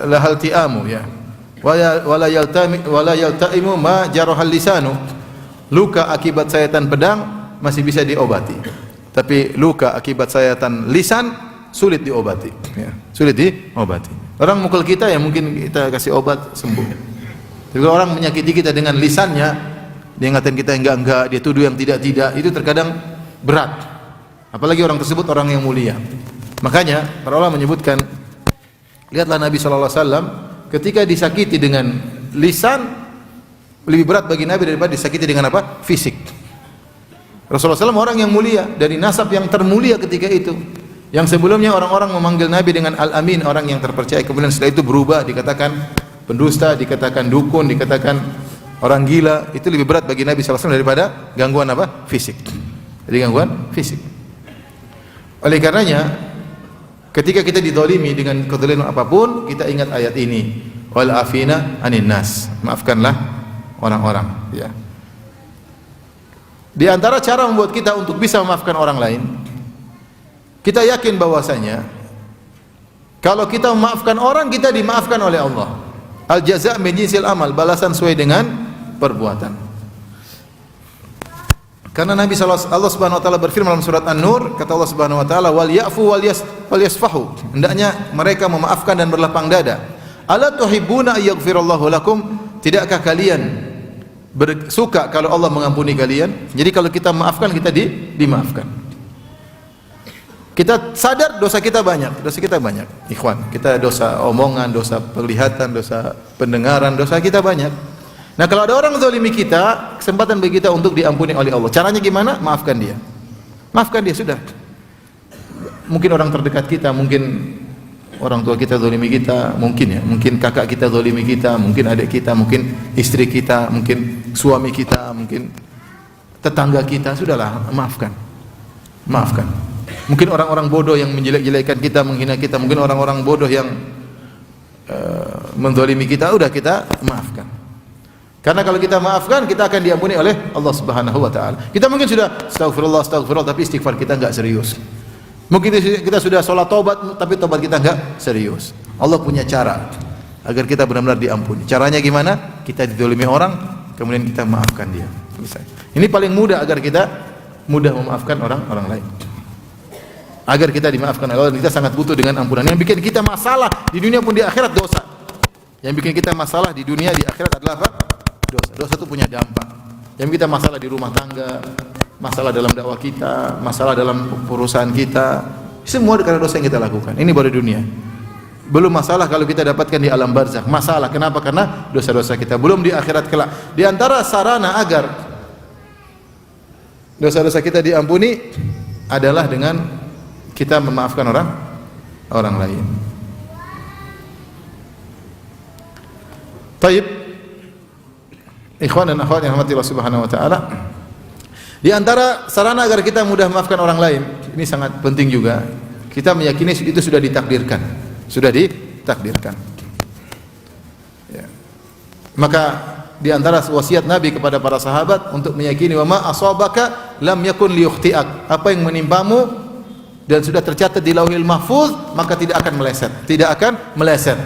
lahal ti'amu, ya. Wala yaltaimu ma jarahal lisanu. Luka akibat sayatan pedang masih bisa diobati. Tapi luka akibat sayatan lisan sulit diobati, ya. Sulit diobati. Orang mukul kita ya mungkin kita kasih obat sembuh. Tapi kalau orang menyakiti kita dengan lisannya, dia ngatain kita enggak, dia tuduh yang tidak, itu terkadang berat. Apalagi orang tersebut orang yang mulia. Makanya para ulama menyebutkan, lihatlah Nabi sallallahu alaihi wasallam ketika disakiti dengan lisan lebih berat bagi Nabi daripada disakiti dengan apa? Fisik. Rasulullah SAW orang yang mulia dari nasab yang termulia ketika itu. Yang sebelumnya orang-orang memanggil Nabi dengan Al-Amin, orang yang terpercaya. Kemudian setelah itu berubah, dikatakan pendusta, dikatakan dukun, dikatakan orang gila. Itu lebih berat bagi Nabi SAW daripada gangguan apa? Fisik. Jadi gangguan fisik. Oleh karenanya, ketika kita dizalimi dengan kezaliman apapun, kita ingat ayat ini. Wal afina 'anin nas. Maafkanlah orang-orang, ya. Di antara cara membuat kita untuk bisa memaafkan orang lain, kita yakin bahwasanya kalau kita memaafkan orang, kita dimaafkan oleh Allah. Al jaza' min jinsil amal, balasan sesuai dengan perbuatan. Karena Allah Subhanahu wa taala berfirman dalam surat An-Nur, kata Allah Subhanahu wa taala, "Wal ya'fu wal yasfahu." Hendaknya mereka memaafkan dan berlapang dada. Ala tuhibbuna ayaghfirallahu lakum? Tidakkah kalian suka kalau Allah mengampuni kalian? Jadi kalau kita maafkan, kita dimaafkan. Kita sadar dosa kita banyak, ikhwan. Kita dosa omongan, dosa penglihatan, dosa pendengaran, dosa kita banyak. Nah, kalau ada orang zalimi kita, kesempatan bagi kita untuk diampuni oleh Allah. Caranya gimana? Maafkan dia. Maafkan dia, sudah. Mungkin orang terdekat kita, mungkin orang tua kita zalimi kita, mungkin kakak kita zalimi kita, mungkin adik kita, mungkin istri kita, mungkin suami kita, mungkin tetangga kita, sudahlah, maafkan. Maafkan. Mungkin orang-orang bodoh yang menjelek-jelekan kita, menghina kita, mungkin orang-orang bodoh yang menzalimi kita, udah kita maafkan. Karena kalau kita maafkan, kita akan diampuni oleh Allah Subhanahu wa taala. Kita mungkin sudah astagfirullah, tapi istighfar kita enggak serius. Mungkin kita sudah salat taubat, tapi taubat kita enggak serius. Allah punya cara agar kita benar-benar diampuni. Caranya gimana? Kita dizalimi orang, kemudian kita maafkan dia. Selesai. Ini paling mudah agar kita mudah memaafkan orang lain. Agar kita dimaafkan oleh Allah, kita sangat butuh dengan ampunan. Yang bikin kita masalah di dunia pun di akhirat dosa. Yang bikin kita masalah di dunia di akhirat adalah apa? Dosa. Dosa itu punya dampak. Yang kita masalah di rumah tangga, masalah dalam dakwah kita, masalah dalam perusahaan kita, semua karena dosa yang kita lakukan. Ini baru dunia. Belum masalah kalau kita dapatkan di alam barzakh. Masalah kenapa? Karena dosa-dosa kita. Belum di akhirat kelak. Di antara sarana agar dosa-dosa kita diampuni adalah dengan kita memaafkan orang lain. Taib, ikhwan dan akhwat yang rahmati Allah Subhanahu wa taala, di antara sarana agar kita mudah memaafkan orang lain, ini sangat penting juga. Kita meyakini itu sudah ditakdirkan. Ya. Maka di antara wasiat Nabi kepada para sahabat untuk meyakini wa ma asabaka lam yakun liyukhti'ak. Apa yang menimpamu dan sudah tercatat di Lauhil Mahfuz, maka tidak akan meleset.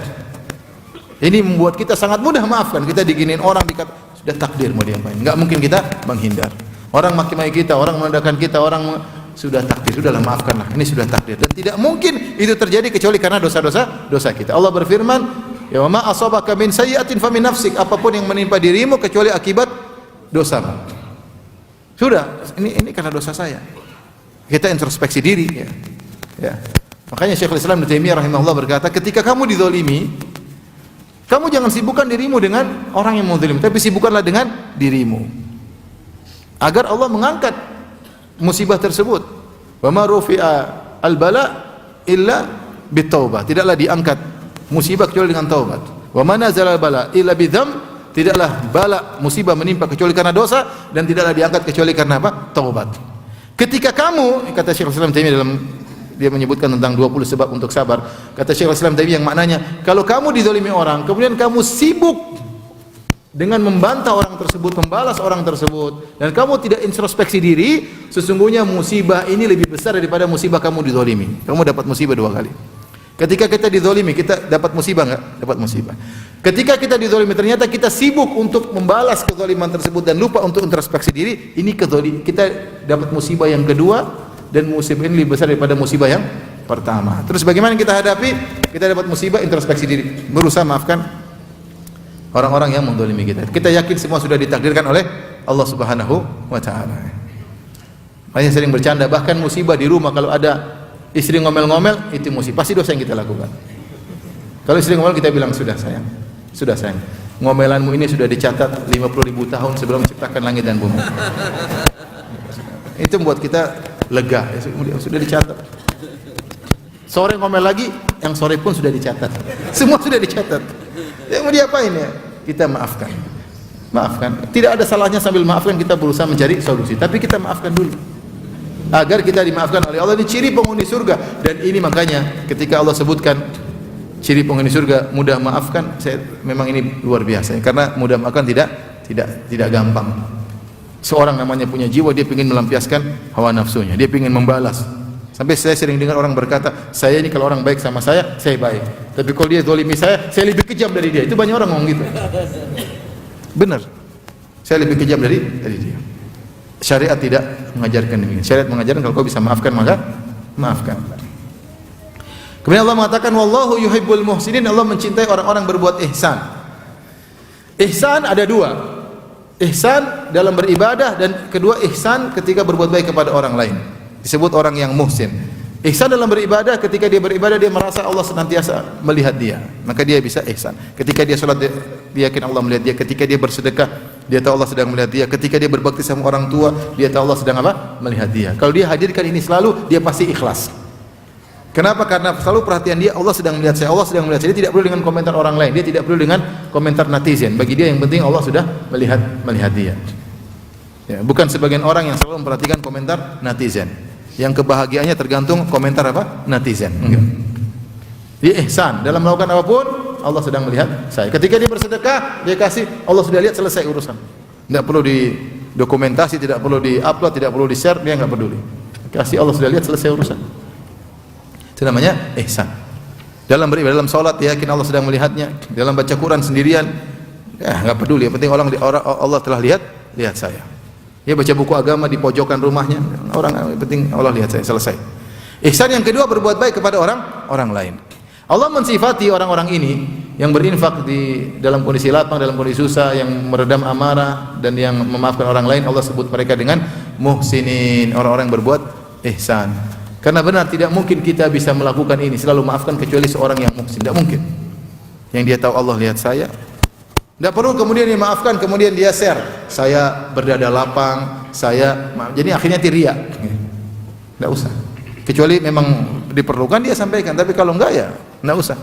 Ini membuat kita sangat mudah maafkan. Kita diginiin orang, dikata sudah takdir mau diapain. Enggak mungkin kita menghindar. Orang maki-maki kita, orang merendahkan kita, sudah takdir, sudahlah maafkanlah. Ini sudah takdir dan tidak mungkin itu terjadi kecuali karena dosa kita. Allah berfirman, "Ya ma asabaka min sayyi'atin fa min nafsik." Apapun yang menimpa dirimu kecuali akibat dosamu. Sudah, ini karena dosa saya. Kita introspeksi diri ya. Makanya Syekhul Islam Ibnu Taimiyah rahimahullah berkata, ketika kamu dizalimi, kamu jangan sibukkan dirimu dengan orang yang menzalimi, tapi sibukkanlah dengan dirimu. Agar Allah mengangkat musibah tersebut. Wa ma rufi'a al-bala illa bitaubah. Tidaklah diangkat musibah kecuali dengan taubat. Wa ma nazala al-bala illa bidzam. Tidaklah bala musibah menimpa kecuali karena dosa, dan tidaklah diangkat kecuali karena apa? Taubat. Ketika kamu, kata Syekhul Islam Taimiyah dalam dia menyebutkan tentang 20 sebab untuk sabar. Kata Syekhul Islam Taimiyah yang maknanya, kalau kamu dizalimi orang, kemudian kamu sibuk dengan membantah orang tersebut, membalas orang tersebut, dan kamu tidak introspeksi diri, sesungguhnya musibah ini lebih besar daripada musibah kamu dizalimi. Kamu dapat musibah 2 kali. Ketika kita dizalimi, kita dapat musibah enggak? Dapat musibah. Ketika kita dizalimi, ternyata kita sibuk untuk membalas kezaliman tersebut dan lupa untuk introspeksi diri, ini kita dapat musibah yang kedua, dan musibah ini lebih besar daripada musibah yang pertama. Terus bagaimana kita hadapi? Kita dapat musibah, introspeksi diri, berusaha maafkan orang-orang yang menzalimi kita. Kita yakin semua sudah ditakdirkan oleh Allah Subhanahu wa taala. Makanya sering bercanda, bahkan musibah di rumah kalau ada istri ngomel-ngomel, itu musibah, pasti dosa yang kita lakukan. Kalau istri ngomel, kita bilang, sudah sayang, ngomelanmu ini sudah dicatat 50.000 tahun sebelum menciptakan langit dan bumi. Itu membuat kita lega, sudah dicatat. Sore ngomel lagi, yang sore pun sudah dicatat. Semua sudah dicatat. Yang mau diapain ya? Kita maafkan. Tidak ada salahnya sambil maafkan kita berusaha mencari solusi, tapi kita maafkan dulu. Agar kita dimaafkan oleh Allah. Ini ciri penghuni surga, dan ini makanya ketika Allah sebutkan ciri penghuni surga mudah maafkan, memang ini luar biasa, karena mudah maafkan tidak gampang. Seorang namanya punya jiwa, dia ingin melampiaskan hawa nafsunya, dia ingin membalas. Sampai saya sering dengar orang berkata, saya ini kalau orang baik sama saya baik, tapi kalau dia zalimi saya lebih kejam dari dia. Itu banyak orang ngomong gitu. Benar, saya lebih kejam dari dia. Syariat tidak mengajarkan demikian. Syariat mengajarkan kalau kau bisa maafkan maka maafkan. Kemudian Allah mengatakan wallahu yuhibbul muhsinin, Allah mencintai orang-orang berbuat ihsan. Ihsan ada dua. Ihsan dalam beribadah dan kedua ihsan ketika berbuat baik kepada orang lain. Disebut orang yang muhsin. Ihsan dalam beribadah, ketika dia beribadah dia merasa Allah senantiasa melihat dia, maka dia bisa ihsan. Ketika dia salat dia yakin Allah melihat dia. Ketika dia bersedekah dia tahu Allah sedang melihat dia. Ketika dia berbakti sama orang tua dia tahu Allah sedang apa? Melihat dia. Kalau dia hadirkan ini selalu, dia pasti ikhlas. Kenapa? Karena selalu perhatian dia, Allah sedang melihat saya, Allah sedang melihat saya. Dia tidak perlu dengan komentar orang lain, dia tidak perlu dengan komentar netizen. Bagi dia yang penting Allah sudah melihat dia. Ya, bukan sebagian orang yang selalu memperhatikan komentar netizen, yang kebahagiaannya tergantung komentar apa? Netizen. Enggak. Dia ihsan dalam melakukan apapun, Allah sedang melihat saya. Ketika dia bersedekah, dia kasih, Allah sudah lihat, selesai urusan. Tidak perlu didokumentasi, tidak perlu di-upload, tidak perlu di-share, dia enggak peduli. Kasih, Allah sudah lihat, selesai urusan. Itu namanya ihsan. Dalam beribadah, dalam salat dia yakin Allah sedang melihatnya. Dalam baca Quran sendirian, enggak peduli, yang penting Allah telah lihat saya. Dia baca buku agama di pojokan rumahnya, yang penting Allah lihat saya, selesai. Ihsan yang kedua berbuat baik kepada orang lain. Allah mensifati orang-orang ini yang berinfak dalam kondisi lapang, dalam kondisi susah, yang meredam amarah dan yang memaafkan orang lain. Allah sebut mereka dengan muhsinin, orang-orang yang berbuat ihsan. Karena benar tidak mungkin kita bisa melakukan ini selalu maafkan kecuali seorang yang muhsin, tidak mungkin. Yang dia tahu Allah lihat saya. Tidak perlu kemudian dia maafkan, kemudian dia share, saya berdada lapang, saya maaf. Jadi akhirnya tiria. Tidak usah. Kecuali memang diperlukan dia sampaikan, tapi kalau enggak ya tidak usah.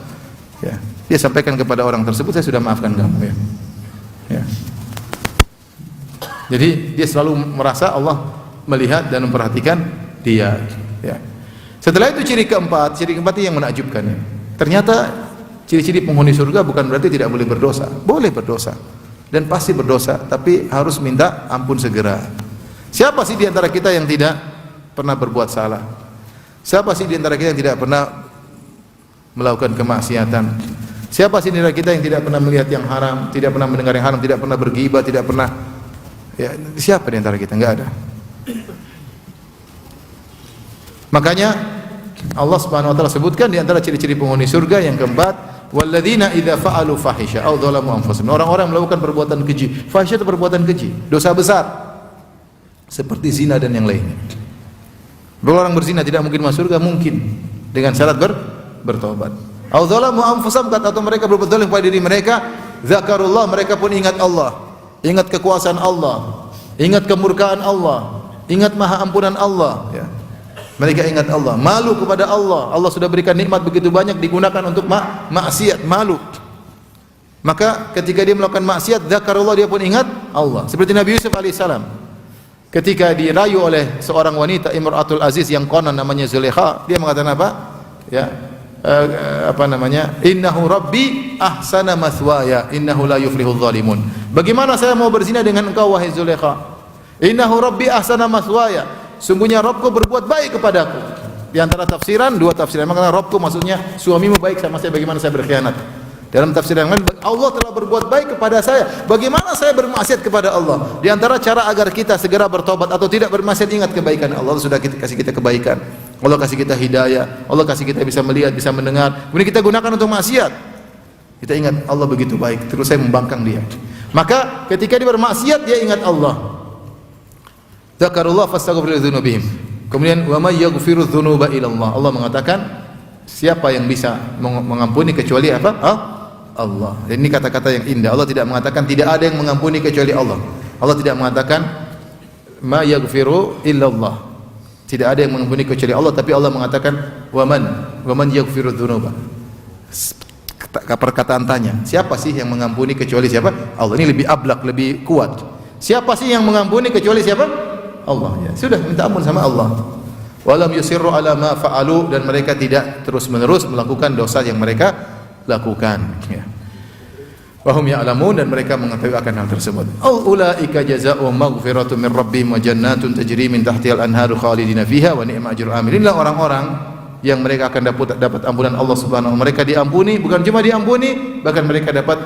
Ya, dia sampaikan kepada orang tersebut, saya sudah maafkan kamu. Ya. Jadi dia selalu merasa Allah melihat dan memperhatikan dia. Ya. Setelah itu ciri keempat ini yang menakjubkan. Ternyata ciri-ciri penghuni surga bukan berarti tidak boleh berdosa. Boleh berdosa dan pasti berdosa, tapi harus minta ampun segera. Siapa sih di antara kita yang tidak pernah berbuat salah? Siapa sih di antara kita yang tidak pernah melakukan kemaksiatan? Siapa sih di antara kita yang tidak pernah melihat yang haram, tidak pernah mendengar yang haram, tidak pernah berghibah, tidak pernah, ya, siapa di antara kita? Enggak ada. Makanya Allah Subhanahu wa taala sebutkan di antara ciri-ciri penghuni surga yang keempat, walladzina idza fa'alu fahisha aw dzalamu anfusahum. Orang-orang melakukan perbuatan keji. Fahisha itu perbuatan keji, dosa besar. Seperti zina dan yang lainnya. Kalau orang berzina tidak mungkin masuk surga, mungkin dengan syarat bertobat. Aw dzalamu anfusahum, atau mereka berbuat zalim pada diri mereka, zakarullah, mereka pun ingat Allah, ingat kekuasaan Allah, ingat kemurkaan Allah, ingat maha ampunan Allah, ya. Mereka ingat Allah, malu kepada Allah. Allah sudah berikan nikmat begitu banyak, digunakan untuk maksiat, malu. Maka ketika dia melakukan maksiat, zakarullah, dia pun ingat Allah. Seperti Nabi Yusuf alaihissalam, ketika dirayu oleh seorang wanita Imratul Aziz yang konon namanya Zulaikha, dia mengatakan apa? Ya, Innahu Rabbi ahsana mathwaya, innahu la yuflihul zalimun. Bagaimana saya mau berzina dengan engkau wahai Zulaikha? Innahu Rabbi ahsana mathwaya. Sungguhnya Rabbku berbuat baik kepadaku. Di antara tafsiran, dua tafsiran. Maka Rabbku maksudnya suamimu baik sama saya, bagaimana saya berkhianat. Dalam tafsiran yang lain, Allah telah berbuat baik kepada saya, bagaimana saya bermaksiat kepada Allah. Di antara cara agar kita segera bertobat atau tidak bermaksiat, ingat kebaikan Allah. Allah sudah kasih kita kebaikan, Allah kasih kita hidayah, Allah kasih kita bisa melihat, bisa mendengar. Kemudian kita gunakan untuk maksiat, kita ingat Allah begitu baik, terus saya membangkang dia. Maka ketika dia bermaksiat, dia ingat Allah. Zakarullah fastaghfiru dzunubihim. Kemudian wa may yaghfiru dzunuba illallah. Allah mengatakan siapa yang bisa mengampuni kecuali apa? Allah. Dan ini kata-kata yang indah. Allah tidak mengatakan tidak ada yang mengampuni kecuali Allah. Allah tidak mengatakan ma yaghfiru illallah. Tidak ada yang mengampuni kecuali Allah, tapi Allah mengatakan wa man yaghfiru dzunuba. Perkataan tanya, siapa sih yang mengampuni kecuali siapa? Allah. Ini lebih ablak, lebih kuat. Siapa sih yang mengampuni kecuali siapa? Allah. Ya, sudah minta ampun sama Allah. Walam yusirru ala ma fa'alu, dan mereka tidak terus-menerus melakukan dosa yang mereka lakukan. Ya. Wahum ya'lamun, dan mereka mengetahui akan hal tersebut. Ulaika jazaa'uhum maghfiratun min rabbihim wa jannatun tajri min tahtiha al-anharu khalidina fiha wa ni'ma ajrul amilin. Inilah orang-orang yang mereka akan dapat ampunan Allah Subhanahu wa taala. Mereka diampuni, bukan cuma diampuni, bahkan mereka dapat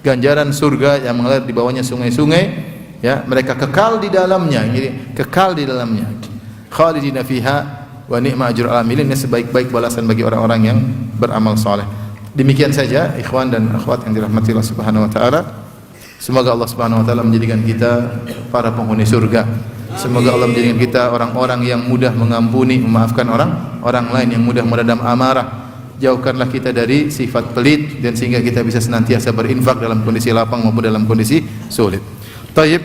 ganjaran surga yang mengalir di bawahnya sungai-sungai, ya, mereka kekal di dalamnya, jadi kekal di dalamnya. Khalidina fiha wa ni'ma ajrul amilin, sebaik-baik balasan bagi orang-orang yang beramal saleh. Demikian saja ikhwan dan akhwat yang dirahmati Allah Subhanahu wa taala. Semoga Allah Subhanahu wa taala menjadikan kita para penghuni surga. Semoga Allah menjadikan kita orang-orang yang mudah mengampuni, memaafkan orang lain, yang mudah meredam amarah. Jauhkanlah kita dari sifat pelit, dan sehingga kita bisa senantiasa berinfak dalam kondisi lapang maupun dalam kondisi sulit. Taib.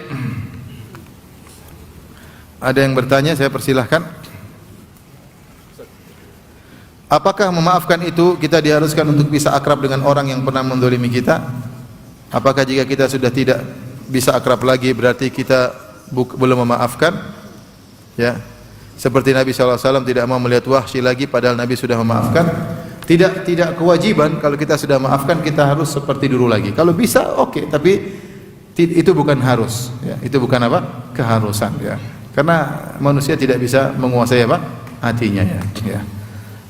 Ada yang bertanya, saya persilahkan. Apakah memaafkan itu kita diharuskan untuk bisa akrab dengan orang yang pernah mendolimi kita? Apakah jika kita sudah tidak bisa akrab lagi berarti kita belum memaafkan? Ya, seperti Nabi SAW tidak mau melihat Wahsy lagi padahal Nabi sudah memaafkan. Tidak kewajiban kalau kita sudah maafkan kita harus seperti dulu lagi. Kalau bisa oke, tapi itu bukan harus. Ya, itu bukan apa? Keharusan. Ya, karena manusia tidak bisa menguasai apa? Hatinya. Ya.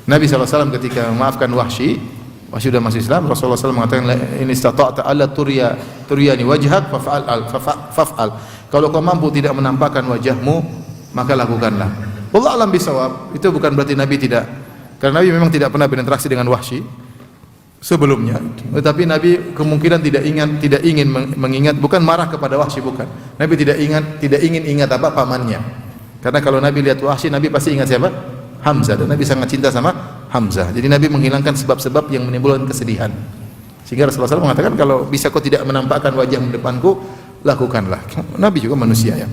Nabi SAW ketika memaafkan Wahsy sudah masuk Islam, Rasulullah SAW mengatakan, ini istata'ta alla turiyani wajhak faf'al. Kalau kau mampu tidak menampakkan wajahmu, maka lakukanlah. Wallahu a'lam bishawab. Itu bukan berarti Nabi tidak, karena Nabi memang tidak pernah berinteraksi dengan Wahsy sebelumnya. Tetapi Nabi kemungkinan tidak ingin mengingat, bukan marah kepada Wahsy, bukan. Nabi tidak ingin ingat apa pamannya. Karena kalau Nabi lihat Wahsy, Nabi pasti ingat siapa? Hamzah, dan Nabi sangat cinta sama Hamzah. Jadi Nabi menghilangkan sebab-sebab yang menimbulkan kesedihan. Sehingga Rasulullah SAW mengatakan, kalau bisa kau tidak menampakkan wajahmu di depanku, lakukanlah. Nabi juga manusia ya.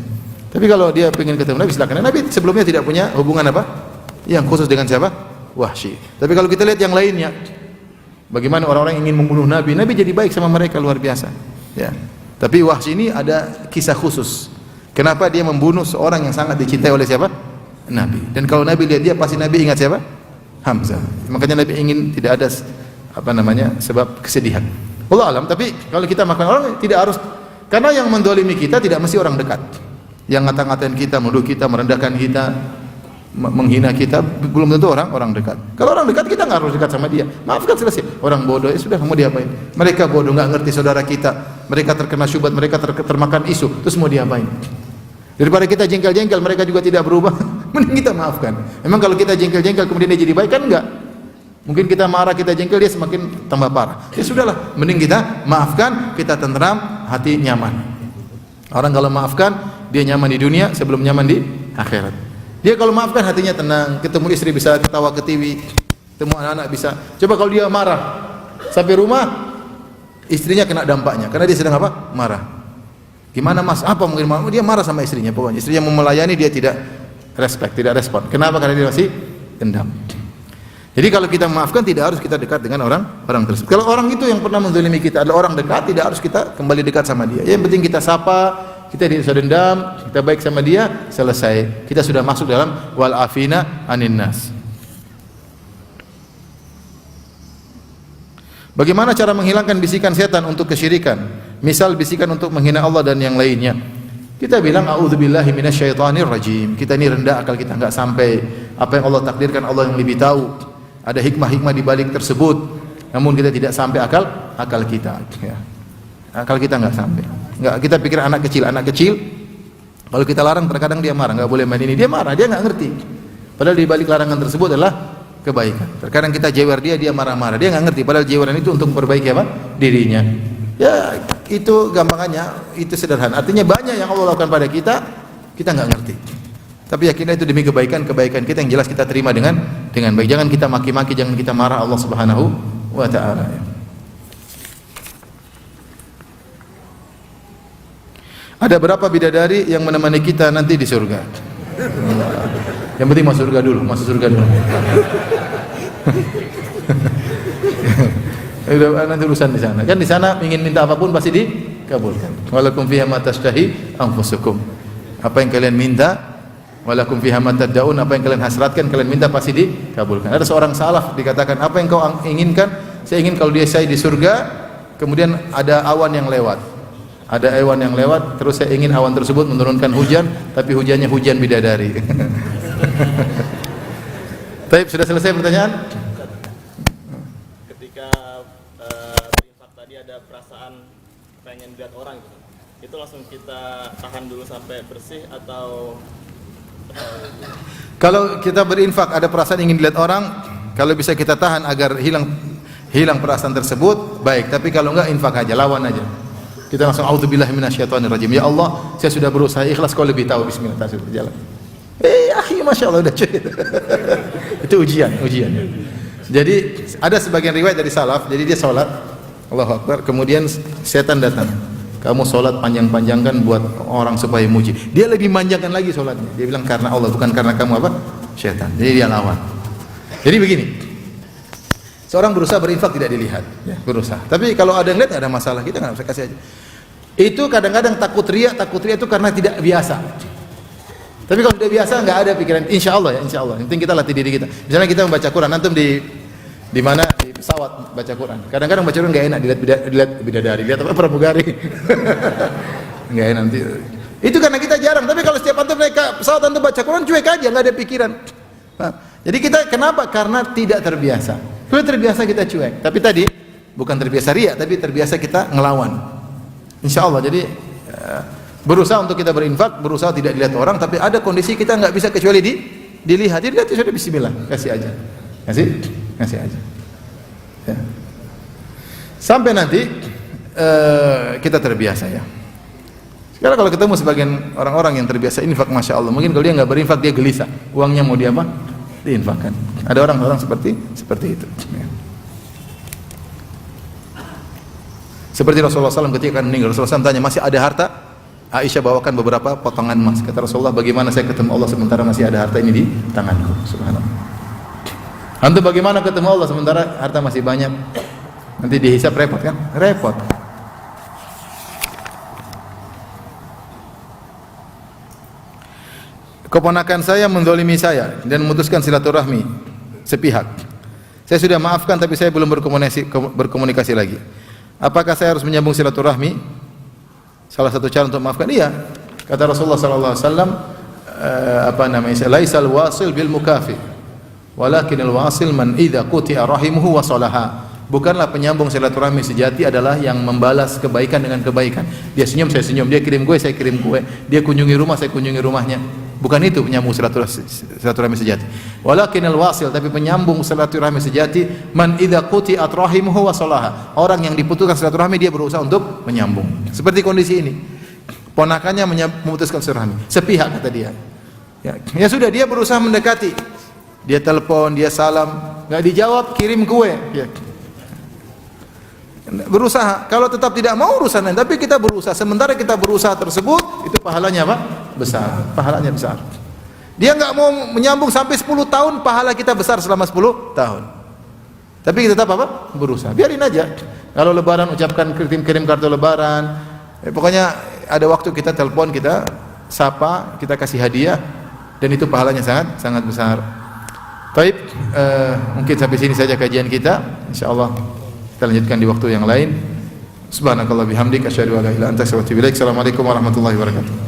Tapi kalau dia ingin ketemu Nabi, silakan. Nabi sebelumnya tidak punya hubungan apa? Yang khusus dengan siapa? Wahsy. Tapi kalau kita lihat yang lainnya, bagaimana orang-orang ingin membunuh Nabi, Nabi jadi baik sama mereka luar biasa. Ya. Tapi Wahsy ini ada kisah khusus. Kenapa dia membunuh seorang yang sangat dicintai oleh siapa? Nabi. Dan kalau Nabi lihat dia, pasti Nabi ingat siapa? Hamzah. Makanya Nabi ingin tidak ada sebab kesedihan. Wallahu alam. Tapi kalau kita makan orang tidak harus, karena yang mendolimi kita tidak mesti orang dekat. Yang ngata-ngatain kita, menuduh kita, merendahkan kita, menghina kita, belum tentu orang dekat. Kalau orang dekat kita nggak harus dekat sama dia. Maafkan, selesai. Orang bodoh, sudah, mau diapain? Mereka bodoh, nggak ngerti saudara kita. Mereka terkena syubhat, mereka termakan isu. Terus mau diapain? Daripada kita jengkel-jengkel, mereka juga tidak berubah, mending kita maafkan. Memang kalau kita jengkel-jengkel kemudian dia jadi baik, kan enggak. Mungkin kita marah, kita jengkel, dia semakin tambah parah. Ya sudahlah, mending kita maafkan, kita tenteram, hati nyaman. Orang kalau maafkan, dia nyaman di dunia sebelum nyaman di akhirat. Dia kalau maafkan, hatinya tenang, ketemu istri bisa ketawa ke TV, ketemu anak-anak bisa. Coba kalau dia marah, sampai rumah, istrinya kena dampaknya, karena dia sedang apa? Marah. Gimana mas? Apa mungkin dia marah sama istrinya, pokoknya istrinya mau melayani dia tidak tidak respon. Kenapa? Karena dia masih dendam. Jadi kalau kita memaafkan, tidak harus kita dekat dengan orang tersebut. Kalau orang itu yang pernah menzalimi kita adalah orang dekat, tidak harus kita kembali dekat sama dia. Yang penting kita sapa, kita tidak usah dendam, kita baik sama dia, selesai. Kita sudah masuk dalam wal afina anin nas. Bagaimana cara menghilangkan bisikan setan untuk kesyirikan? Misal bisikan untuk menghina Allah dan yang lainnya. Kita bilang a'udzubillahi minasyaitonir rajim. Kita ini rendah, akal kita enggak sampai. Apa yang Allah takdirkan Allah yang lebih tahu. Ada hikmah-hikmah di balik tersebut. Namun kita tidak sampai akal kita. Ya. Akal kita enggak sampai. Enggak, kita pikir anak kecil. Kalau kita larang terkadang dia marah, enggak boleh main ini. Dia marah, dia enggak ngerti. Padahal di balik larangan tersebut adalah kebaikan. Terkadang kita jewer dia marah-marah, dia nggak ngerti. Padahal jeweran itu untuk memperbaiki apa? Dirinya. Ya itu gampangannya, itu sederhana. Artinya banyak yang Allah lakukan pada kita, kita nggak ngerti. Tapi yakinlah itu demi kebaikan kita yang jelas kita terima dengan baik. Jangan kita maki-maki, jangan kita marah Allah Subhanahu wa taala. Ada berapa bidadari yang menemani kita nanti di surga? Yang penting masuk surga dulu. Nanti urusan di sana. Kan di sana ingin minta apapun pasti dikabulkan. Walakum fiha ma tashtahi anfusukum. Apa yang kalian minta, walakum fiha ma tad'un, apa yang kalian hasratkan, kalian minta pasti dikabulkan. Ada seorang salaf dikatakan, apa yang kau inginkan? Saya ingin kalau saya di surga, kemudian ada awan yang lewat. Ada awan yang lewat, terus saya ingin awan tersebut menurunkan hujan, tapi hujannya hujan bidadari. Baik, sudah selesai pertanyaan? Ketika berinfak tadi ada perasaan pengen lihat orang gitu. itu langsung kita tahan dulu sampai bersih atau Kalau kita berinfak ada perasaan ingin dilihat orang, kalau bisa kita tahan agar hilang perasaan tersebut, baik. Tapi kalau enggak, infak aja, lawan aja. Kita langsung auzubillahi minasyaitonirrajim. Ya Allah, saya sudah berusaha ikhlas, kau lebih tahu. Bismillah, sudah berjalan. Akhi, masya Allah, udah cuy. Itu ujian. Jadi ada sebagian riwayat dari salaf, jadi dia sholat, Allahu Akbar, kemudian setan datang. Kamu sholat panjang-panjangkan buat orang supaya muji. Dia lebih manjangkan lagi sholatnya. Dia bilang karena Allah, bukan karena kamu apa? Setan. Jadi dia lawan. Jadi begini, seorang berusaha berinfak tidak dilihat, ya, berusaha. Tapi kalau ada yang lihat nggak ada masalah, kita nggak usah kasih aja. Itu kadang-kadang takut riya itu karena tidak biasa. Tapi kalau sudah biasa nggak ada pikiran. Insya Allah. Yang penting kita latih diri kita. Misalnya kita membaca Quran, antum di mana di pesawat baca Quran. Kadang-kadang baca Quran nggak enak, dilihat bidadari, lihat apa pramugari. Nggak enak nanti. Itu karena kita jarang. Tapi kalau setiap antum naik pesawat antum baca Quran, cuek aja, nggak ada pikiran. Nah, jadi kita kenapa? Karena tidak terbiasa. Kalau terbiasa kita cuek. Tapi tadi bukan terbiasa riya, tapi terbiasa kita ngelawan. Insya Allah. Jadi berusaha untuk kita berinfak, berusaha tidak dilihat orang. Tapi ada kondisi kita nggak bisa kecuali dilihat. Dilihat sudah bismillah, kasih aja, kasih aja. Ya. Sampai nanti kita terbiasa ya. Sekarang kalau ketemu sebagian orang-orang yang terbiasa infak, masya Allah, mungkin kalau dia nggak berinfak dia gelisah, uangnya mau dia apa? Diinfakkan. Ada orang-orang seperti itu. Ya. Seperti Rasulullah SAW ketika meninggal, Rasulullah SAW tanya, masih ada harta? Aisyah bawakan beberapa potongan emas. Kata Rasulullah, bagaimana saya ketemu Allah sementara masih ada harta ini di tanganku? Subhanallah. Antum bagaimana ketemu Allah sementara harta masih banyak? Nanti dihisab repot kan? Repot. Keponakan saya mendolimi saya dan memutuskan silaturahmi sepihak. Saya sudah maafkan tapi saya belum berkomunikasi lagi. Apakah saya harus menyambung silaturahmi? Salah satu cara untuk maafkan, iya. Kata Rasulullah sallallahu alaihi wasallam, laisal wasil bil mukafi, walakinal wasil man idza quti'a rahimuhu wa salaha. Bukanlah penyambung silaturahmi sejati adalah yang membalas kebaikan dengan kebaikan. Dia senyum, saya senyum. Dia kirim kue, saya kirim kue. Dia kunjungi rumah, saya kunjungi rumahnya. Bukan itu penyambung silaturahmi sejati. Walakinal wasil, tapi penyambung silaturahmi sejati man idza quti'at rahimuhu wa salaha. Orang yang diputuskan silaturahmi dia berusaha untuk menyambung. Seperti kondisi ini. Ponakannya memutuskan silaturahmi. Sepihak kata dia. Ya sudah, dia berusaha mendekati. Dia telepon, dia salam, enggak dijawab, kirim kue. Ya. Berusaha. Kalau tetap tidak mau urusan lain, tapi kita berusaha. Sementara kita berusaha tersebut, itu pahalanya apa? Besar. Pahalanya besar. Dia enggak mau menyambung sampai 10 tahun, pahala kita besar selama 10 tahun. Tapi kita tetap apa? Berusaha. Biarin aja. Kalau lebaran ucapkan kirim kartu lebaran. Pokoknya ada waktu kita telepon, kita sapa, kita kasih hadiah, dan itu pahalanya sangat besar. Baik, mungkin sampai sini saja kajian kita. Insyaallah kita lanjutkan di waktu yang lain. Subhanakallah bihamdik asyhadu an la ilaha illa anta astaghfiruka wa atubu ilaik. Assalamualaikum warahmatullahi wabarakatuh.